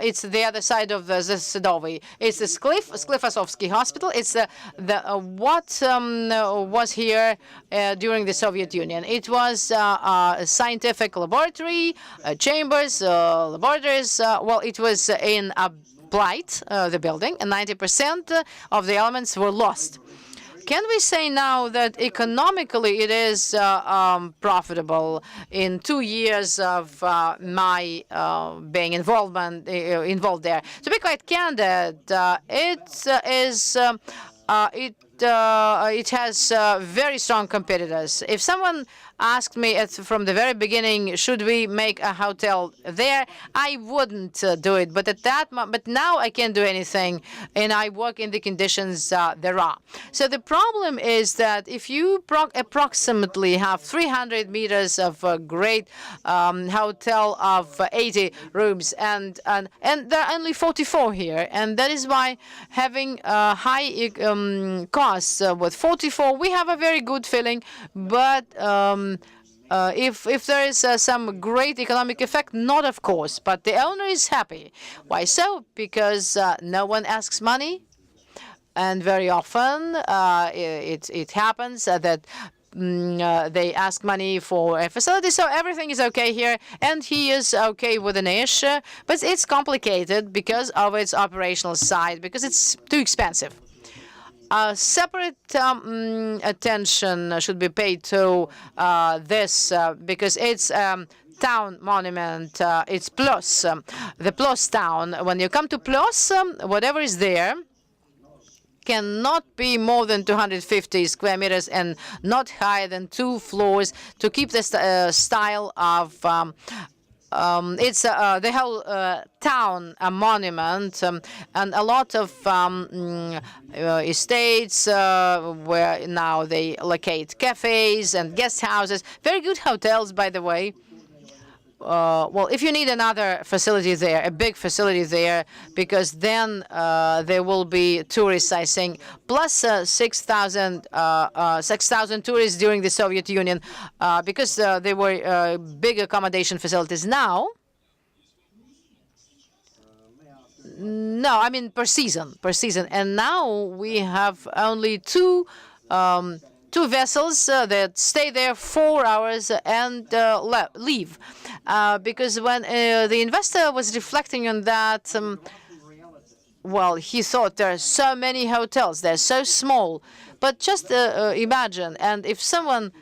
It's the other side of the Sadovy. It's the Sklifosovsky Hospital. It's what was here during the Soviet Union. It was a scientific laboratory, chambers, laboratories. Well, it was in a blight, the building, and 90% of the elements were lost. Can we say now that economically it is profitable? In 2 years of my being involved there, to be quite candid, it has very strong competitors. If someone asked me from the very beginning, should we make a hotel there, I wouldn't do it. But but now I can't do anything, and I work in the conditions there are. So the problem is that if you approximately have 300 meters of a great hotel of 80 rooms, and there are only 44 here, and that is why having high costs with 44, we have a very good feeling, but if there is some great economic effect, not of course, but the owner is happy. Why so? Because no one asks money, and very often it happens that they ask money for a facility, so everything is okay here, and he is okay with an niche, but it's complicated because of its operational side, because it's too expensive. Separate attention should be paid to this because it's town monument. It's Plus, the Plus town. When you come to Plus, whatever is there cannot be more than 250 square meters and not higher than 2 floors to keep the style of it's the whole town a monument, and a lot of estates where now they locate cafes and guest houses. Very good hotels, by the way. Well, if you need another facility there, a big facility there, because then there will be tourists, I think, plus 6,000 tourists during the Soviet Union, because there were big accommodation facilities. Now, no, I mean per season, and now we have only 2 two vessels that stay there 4 hours and leave. Because when the investor was reflecting on that, well, he thought there are so many hotels, they're so small. But just imagine, and if someone,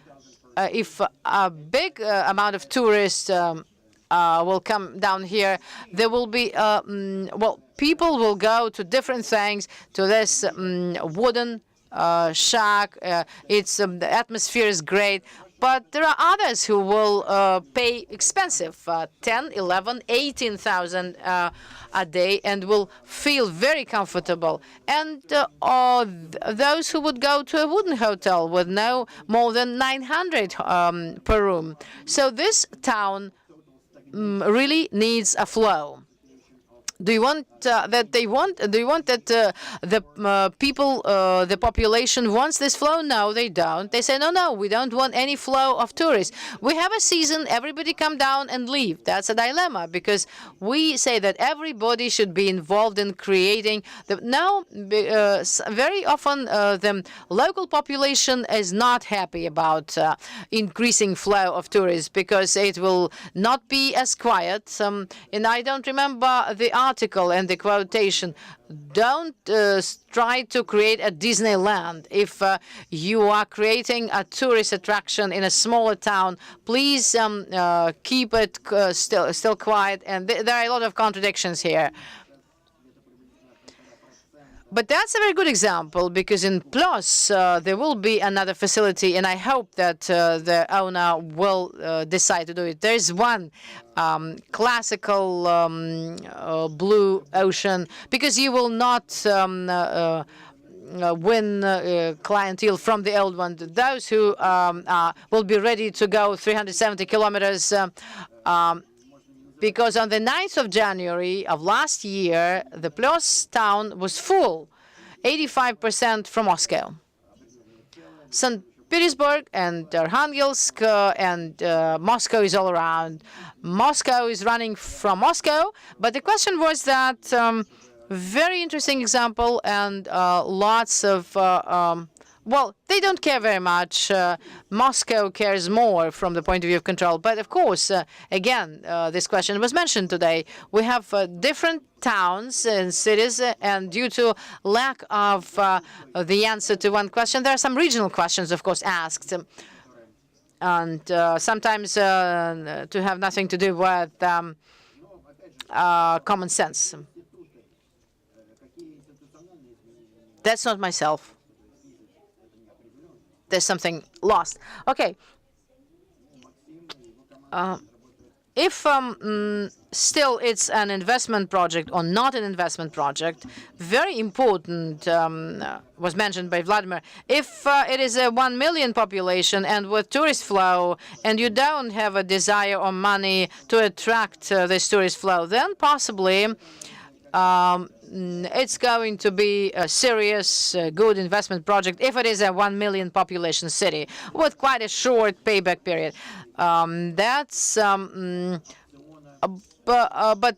if a big amount of tourists will come down here, there will be, well, people will go to different things, to this wooden shack. The atmosphere is great. But there are others who will pay expensive, 10, 11, 18,000 a day, and will feel very comfortable. And those who would go to a wooden hotel with no more than 900 per room. So this town really needs a flow. Do you want that they want? Do you want that the people, the population wants this flow? No, they don't. They say no, we don't want any flow of tourists. We have a season. Everybody come down and leave. That's a dilemma because we say that everybody should be involved in creating. Very often the local population is not happy about increasing flow of tourists because it will not be as quiet. And I don't remember the article and the quotation. Don't try to create a Disneyland. If you are creating a tourist attraction in a smaller town, please keep it still quiet. And there are a lot of contradictions here. But that's a very good example because in Plus there will be another facility, and I hope that the owner will decide to do it. There's one classical blue ocean because you will not win clientele from the old one. Those who will be ready to go 370 kilometers. Because on the 9th of January of last year, the Plus town was full, 85% from Moscow. St. Petersburg and Arkhangelsk and Moscow is all around. Moscow is running from Moscow, but the question was that very interesting example and lots of well, they don't care very much. Moscow cares more from the point of view of control. But of course, again, this question was mentioned today. We have different towns and cities, and due to lack of the answer to one question, there are some regional questions, of course, asked. And sometimes to have nothing to do with common sense. That's not myself. There's something lost. Okay. If still it's an investment project or not an investment project, very important was mentioned by Vladimir. If it is a 1 million population and with tourist flow, and you don't have a desire or money to attract this tourist flow, then possibly it's going to be a serious, good investment project if it is a 1 million population city with quite a short payback period. But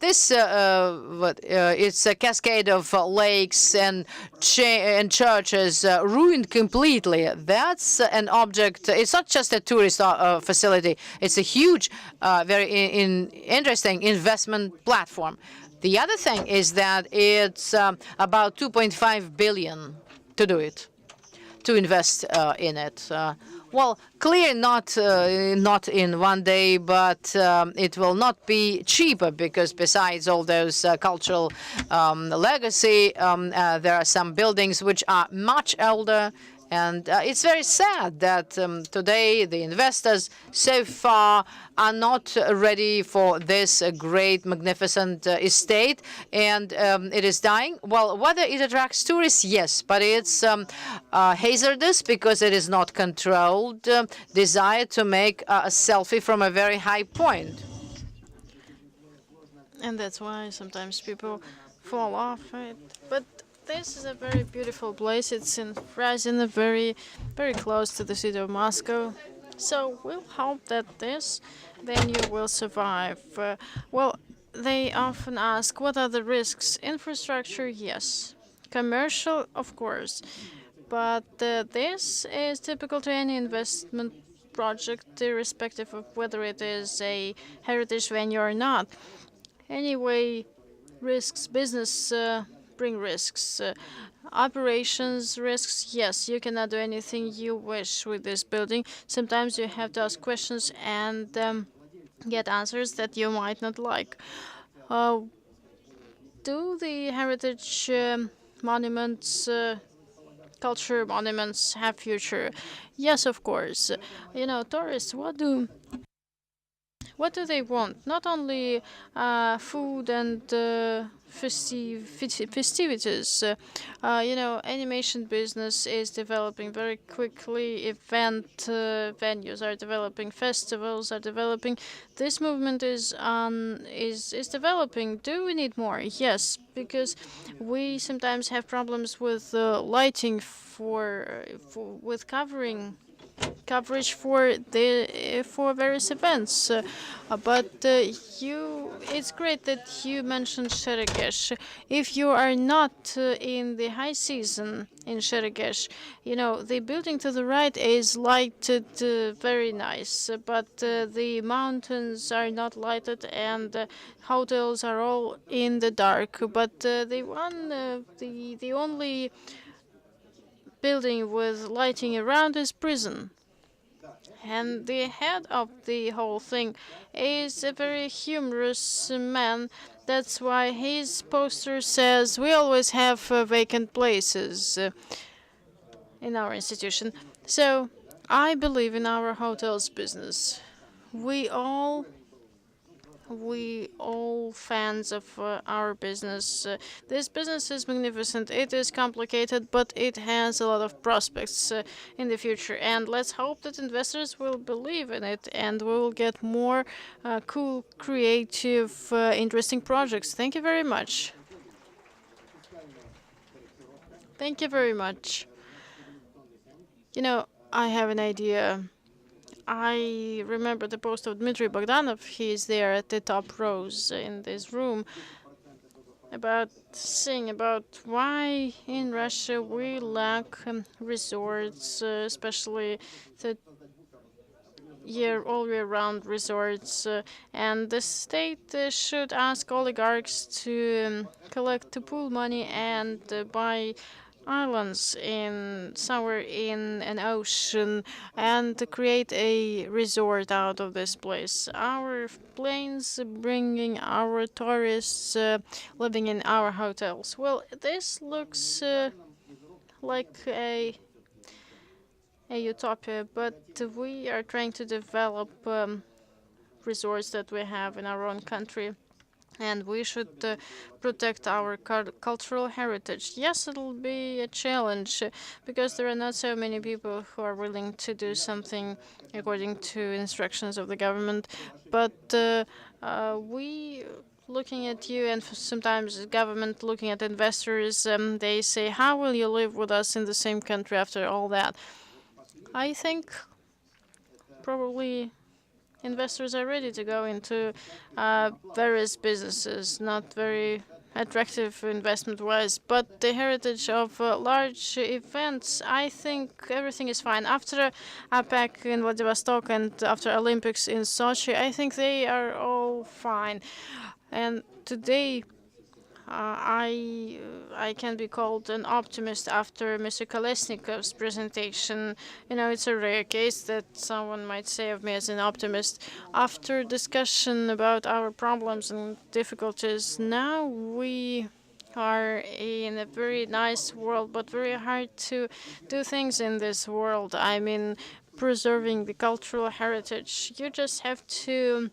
this, it's a cascade of lakes and churches ruined completely. That's an object. It's not just a tourist facility. It's a huge, very interesting investment platform. The other thing is that it's about 2.5 billion to do it, to invest in it. Well, clear not in one day, but it will not be cheaper because besides all those cultural legacy, there are some buildings which are much older. And it's very sad that today the investors so far are not ready for this great, magnificent estate, and it is dying. Well, whether it attracts tourists, yes, but it's hazardous because it is not controlled. Desire to make a selfie from a very high point. And that's why sometimes people fall off it. But this is a very beautiful place. It's in Frязино, very, very close to the city of Moscow. So we'll hope that this venue will survive. Well, they often ask, what are the risks? Infrastructure, yes. Commercial, of course. But this is typical to any investment project, irrespective of whether it is a heritage venue or not. Anyway, risks, business bring risks. Operations risks, yes, you cannot do anything you wish with this building. Sometimes you have to ask questions and get answers that you might not like. Do the heritage monuments, culture monuments have future? Yes, of course. You know, tourists, what do they want? Not only food and festivities. You know, animation business is developing very quickly. Event venues are developing. Festivals are developing. This movement is developing. Do we need more? Yes, because we sometimes have problems with lighting with coverage for various events. But it's great that you mentioned Sheregesh. If you are not in the high season in Sheregesh, you know, the building to the right is lighted very nice, but the mountains are not lighted and hotels are all in the dark. But the only building with lighting around is prison. And the head of the whole thing is a very humorous man. That's why his poster says, "We always have vacant places in our institution." So I believe in our hotels business. We all fans of our business. This business is magnificent. It is complicated, but it has a lot of prospects in the future. And let's hope that investors will believe in it and we will get more cool, creative, interesting projects. Thank you very much. Thank you very much. You know, I have an idea. I remember the post of Dmitry Bogdanov. He is there at the top rows in this room saying about why in Russia we lack resorts, especially the all year round resorts, and the state should ask oligarchs to collect to pool money and buy islands somewhere in an ocean and to create a resort out of this place. Our planes bringing our tourists living in our hotels. Well, this looks like a utopia, but we are trying to develop resorts that we have in our own country. And we should protect our cultural heritage. Yes, it'll be a challenge because there are not so many people who are willing to do something according to instructions of the government. But we, looking at you, and sometimes the government looking at investors, they say, "How will you live with us in the same country after all that?" I think probably investors are ready to go into various businesses, not very attractive investment-wise, but the heritage of large events, I think everything is fine. After APEC in Vladivostok and after Olympics in Sochi, I think they are all fine. And today, I can be called an optimist after Mr. Kolesnikov's presentation. You know, it's a rare case that someone might say of me as an optimist. After discussion about our problems and difficulties, now we are in a very nice world, but very hard to do things in this world. I mean, preserving the cultural heritage. You just have to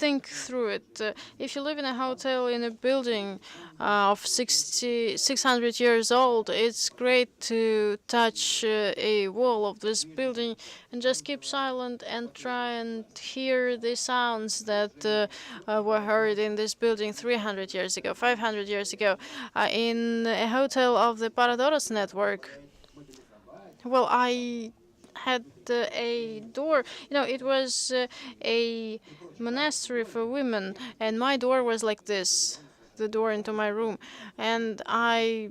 think through it. If you live in a hotel in a building of 600 years old, it's great to touch a wall of this building and just keep silent and try and hear the sounds that were heard in this building 300 years ago, 500 years ago, in a hotel of the Paradoros network. Well, I had a door. You know, it was a monastery for women, and my door was like this, the door into my room. And I,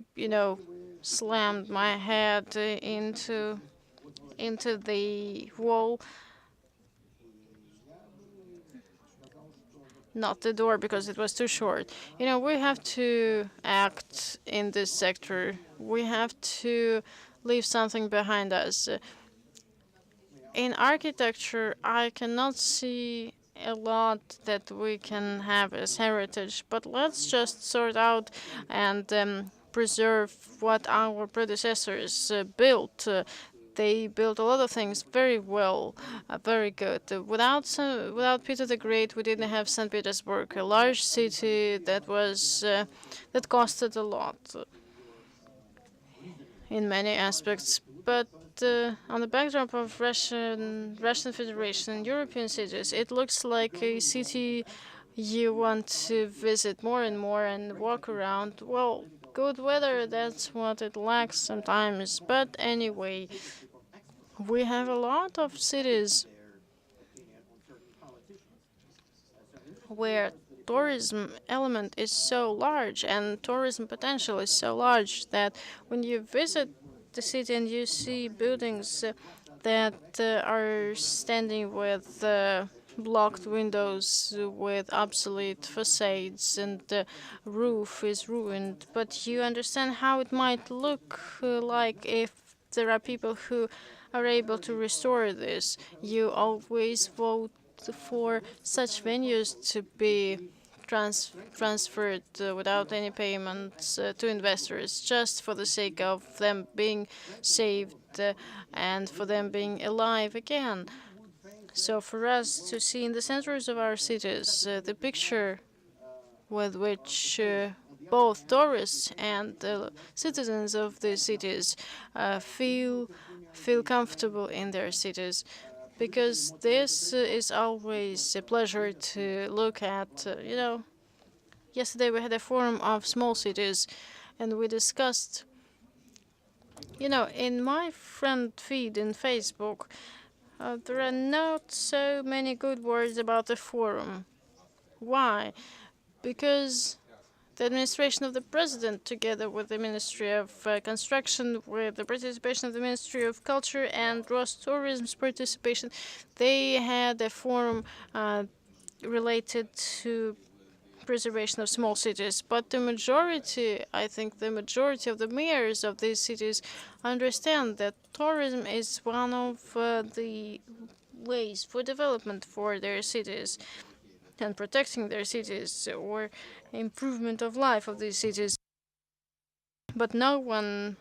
slammed my head into the wall. Not the door, because it was too short. You know, we have to act in this sector. We have to leave something behind us. In architecture, I cannot see a lot that we can have as heritage, but let's just sort out and preserve what our predecessors built. They built a lot of things very well, very good. Without Peter the Great, we didn't have St. Petersburg, a large city that was that costed a lot in many aspects. But on the backdrop of Russian Federation, European cities, it looks like a city you want to visit more and more and walk around. Well, good weather, that's what it lacks sometimes. But anyway, we have a lot of cities where tourism element is so large and tourism potential is so large that when you visit the city and you see buildings that are standing with blocked windows with obsolete facades and the roof is ruined, but you understand how it might look like if there are people who are able to restore this. You always vote for such venues to be transferred without any payments to investors, just for the sake of them being saved and for them being alive again. So for us to see in the centers of our cities the picture with which both tourists and the citizens of the cities feel comfortable in their cities, because this is always a pleasure to look at. Yesterday we had a forum of small cities, and we discussed, in my friend feed in Facebook, there are not so many good words about the forum. Why? Because the administration of the president, together with the Ministry of Construction, with the participation of the Ministry of Culture and Rostourism's participation, they had a forum related to preservation of small cities. But the majority, I think the majority of the mayors of these cities understand that tourism is one of the ways for development for their cities and protecting their cities or improvement of life of these cities. But no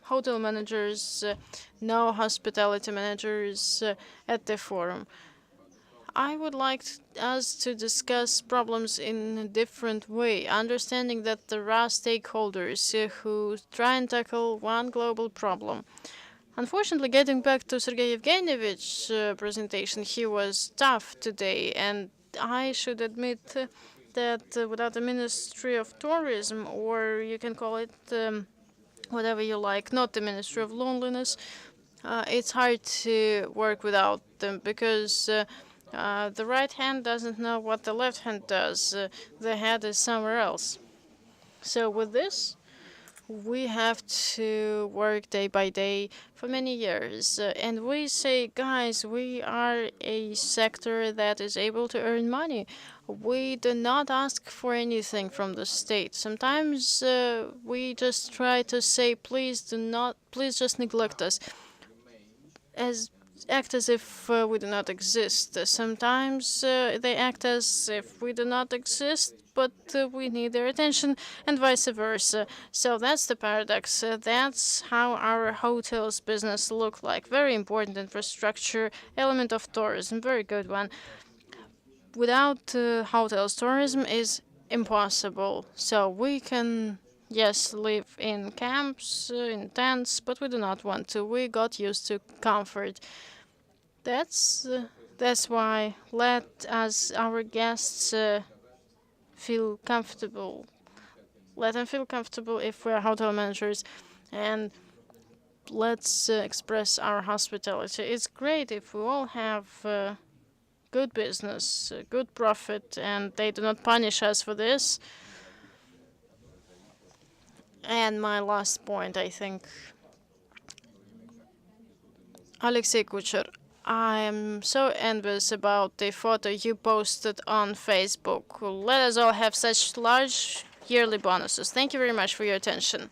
hotel managers, no hospitality managers at the forum. I would like us to discuss problems in a different way, understanding that there are stakeholders who try and tackle one global problem. Unfortunately, getting back to Sergey Evgenievich's presentation, he was tough today, and I should admit that without the Ministry of Tourism, or you can call it whatever you like, not the Ministry of Loneliness, it's hard to work without them, because the right hand doesn't know what the left hand does. The head is somewhere else. So with this, we have to work day by day for many years. And we say, guys, we are a sector that is able to earn money. We do not ask for anything from the state. Sometimes we just try to say, please just neglect us. Act as if we do not exist. Sometimes they act as if we do not exist, but we need their attention, and vice versa. So that's the paradox. That's how our hotels business look like. Very important infrastructure, element of tourism, very good one. Without hotels, tourism is impossible. So we can, yes, live in camps, in tents, but we do not want to. We got used to comfort. That's why let us, our guests, feel comfortable. Let them feel comfortable if we're hotel managers, and let's express our hospitality. It's great if we all have good business, good profit, and they do not punish us for this. And my last point, I think, Alexei Kucher, I am so envious about the photo you posted on Facebook. Let us all have such large yearly bonuses. Thank you very much for your attention.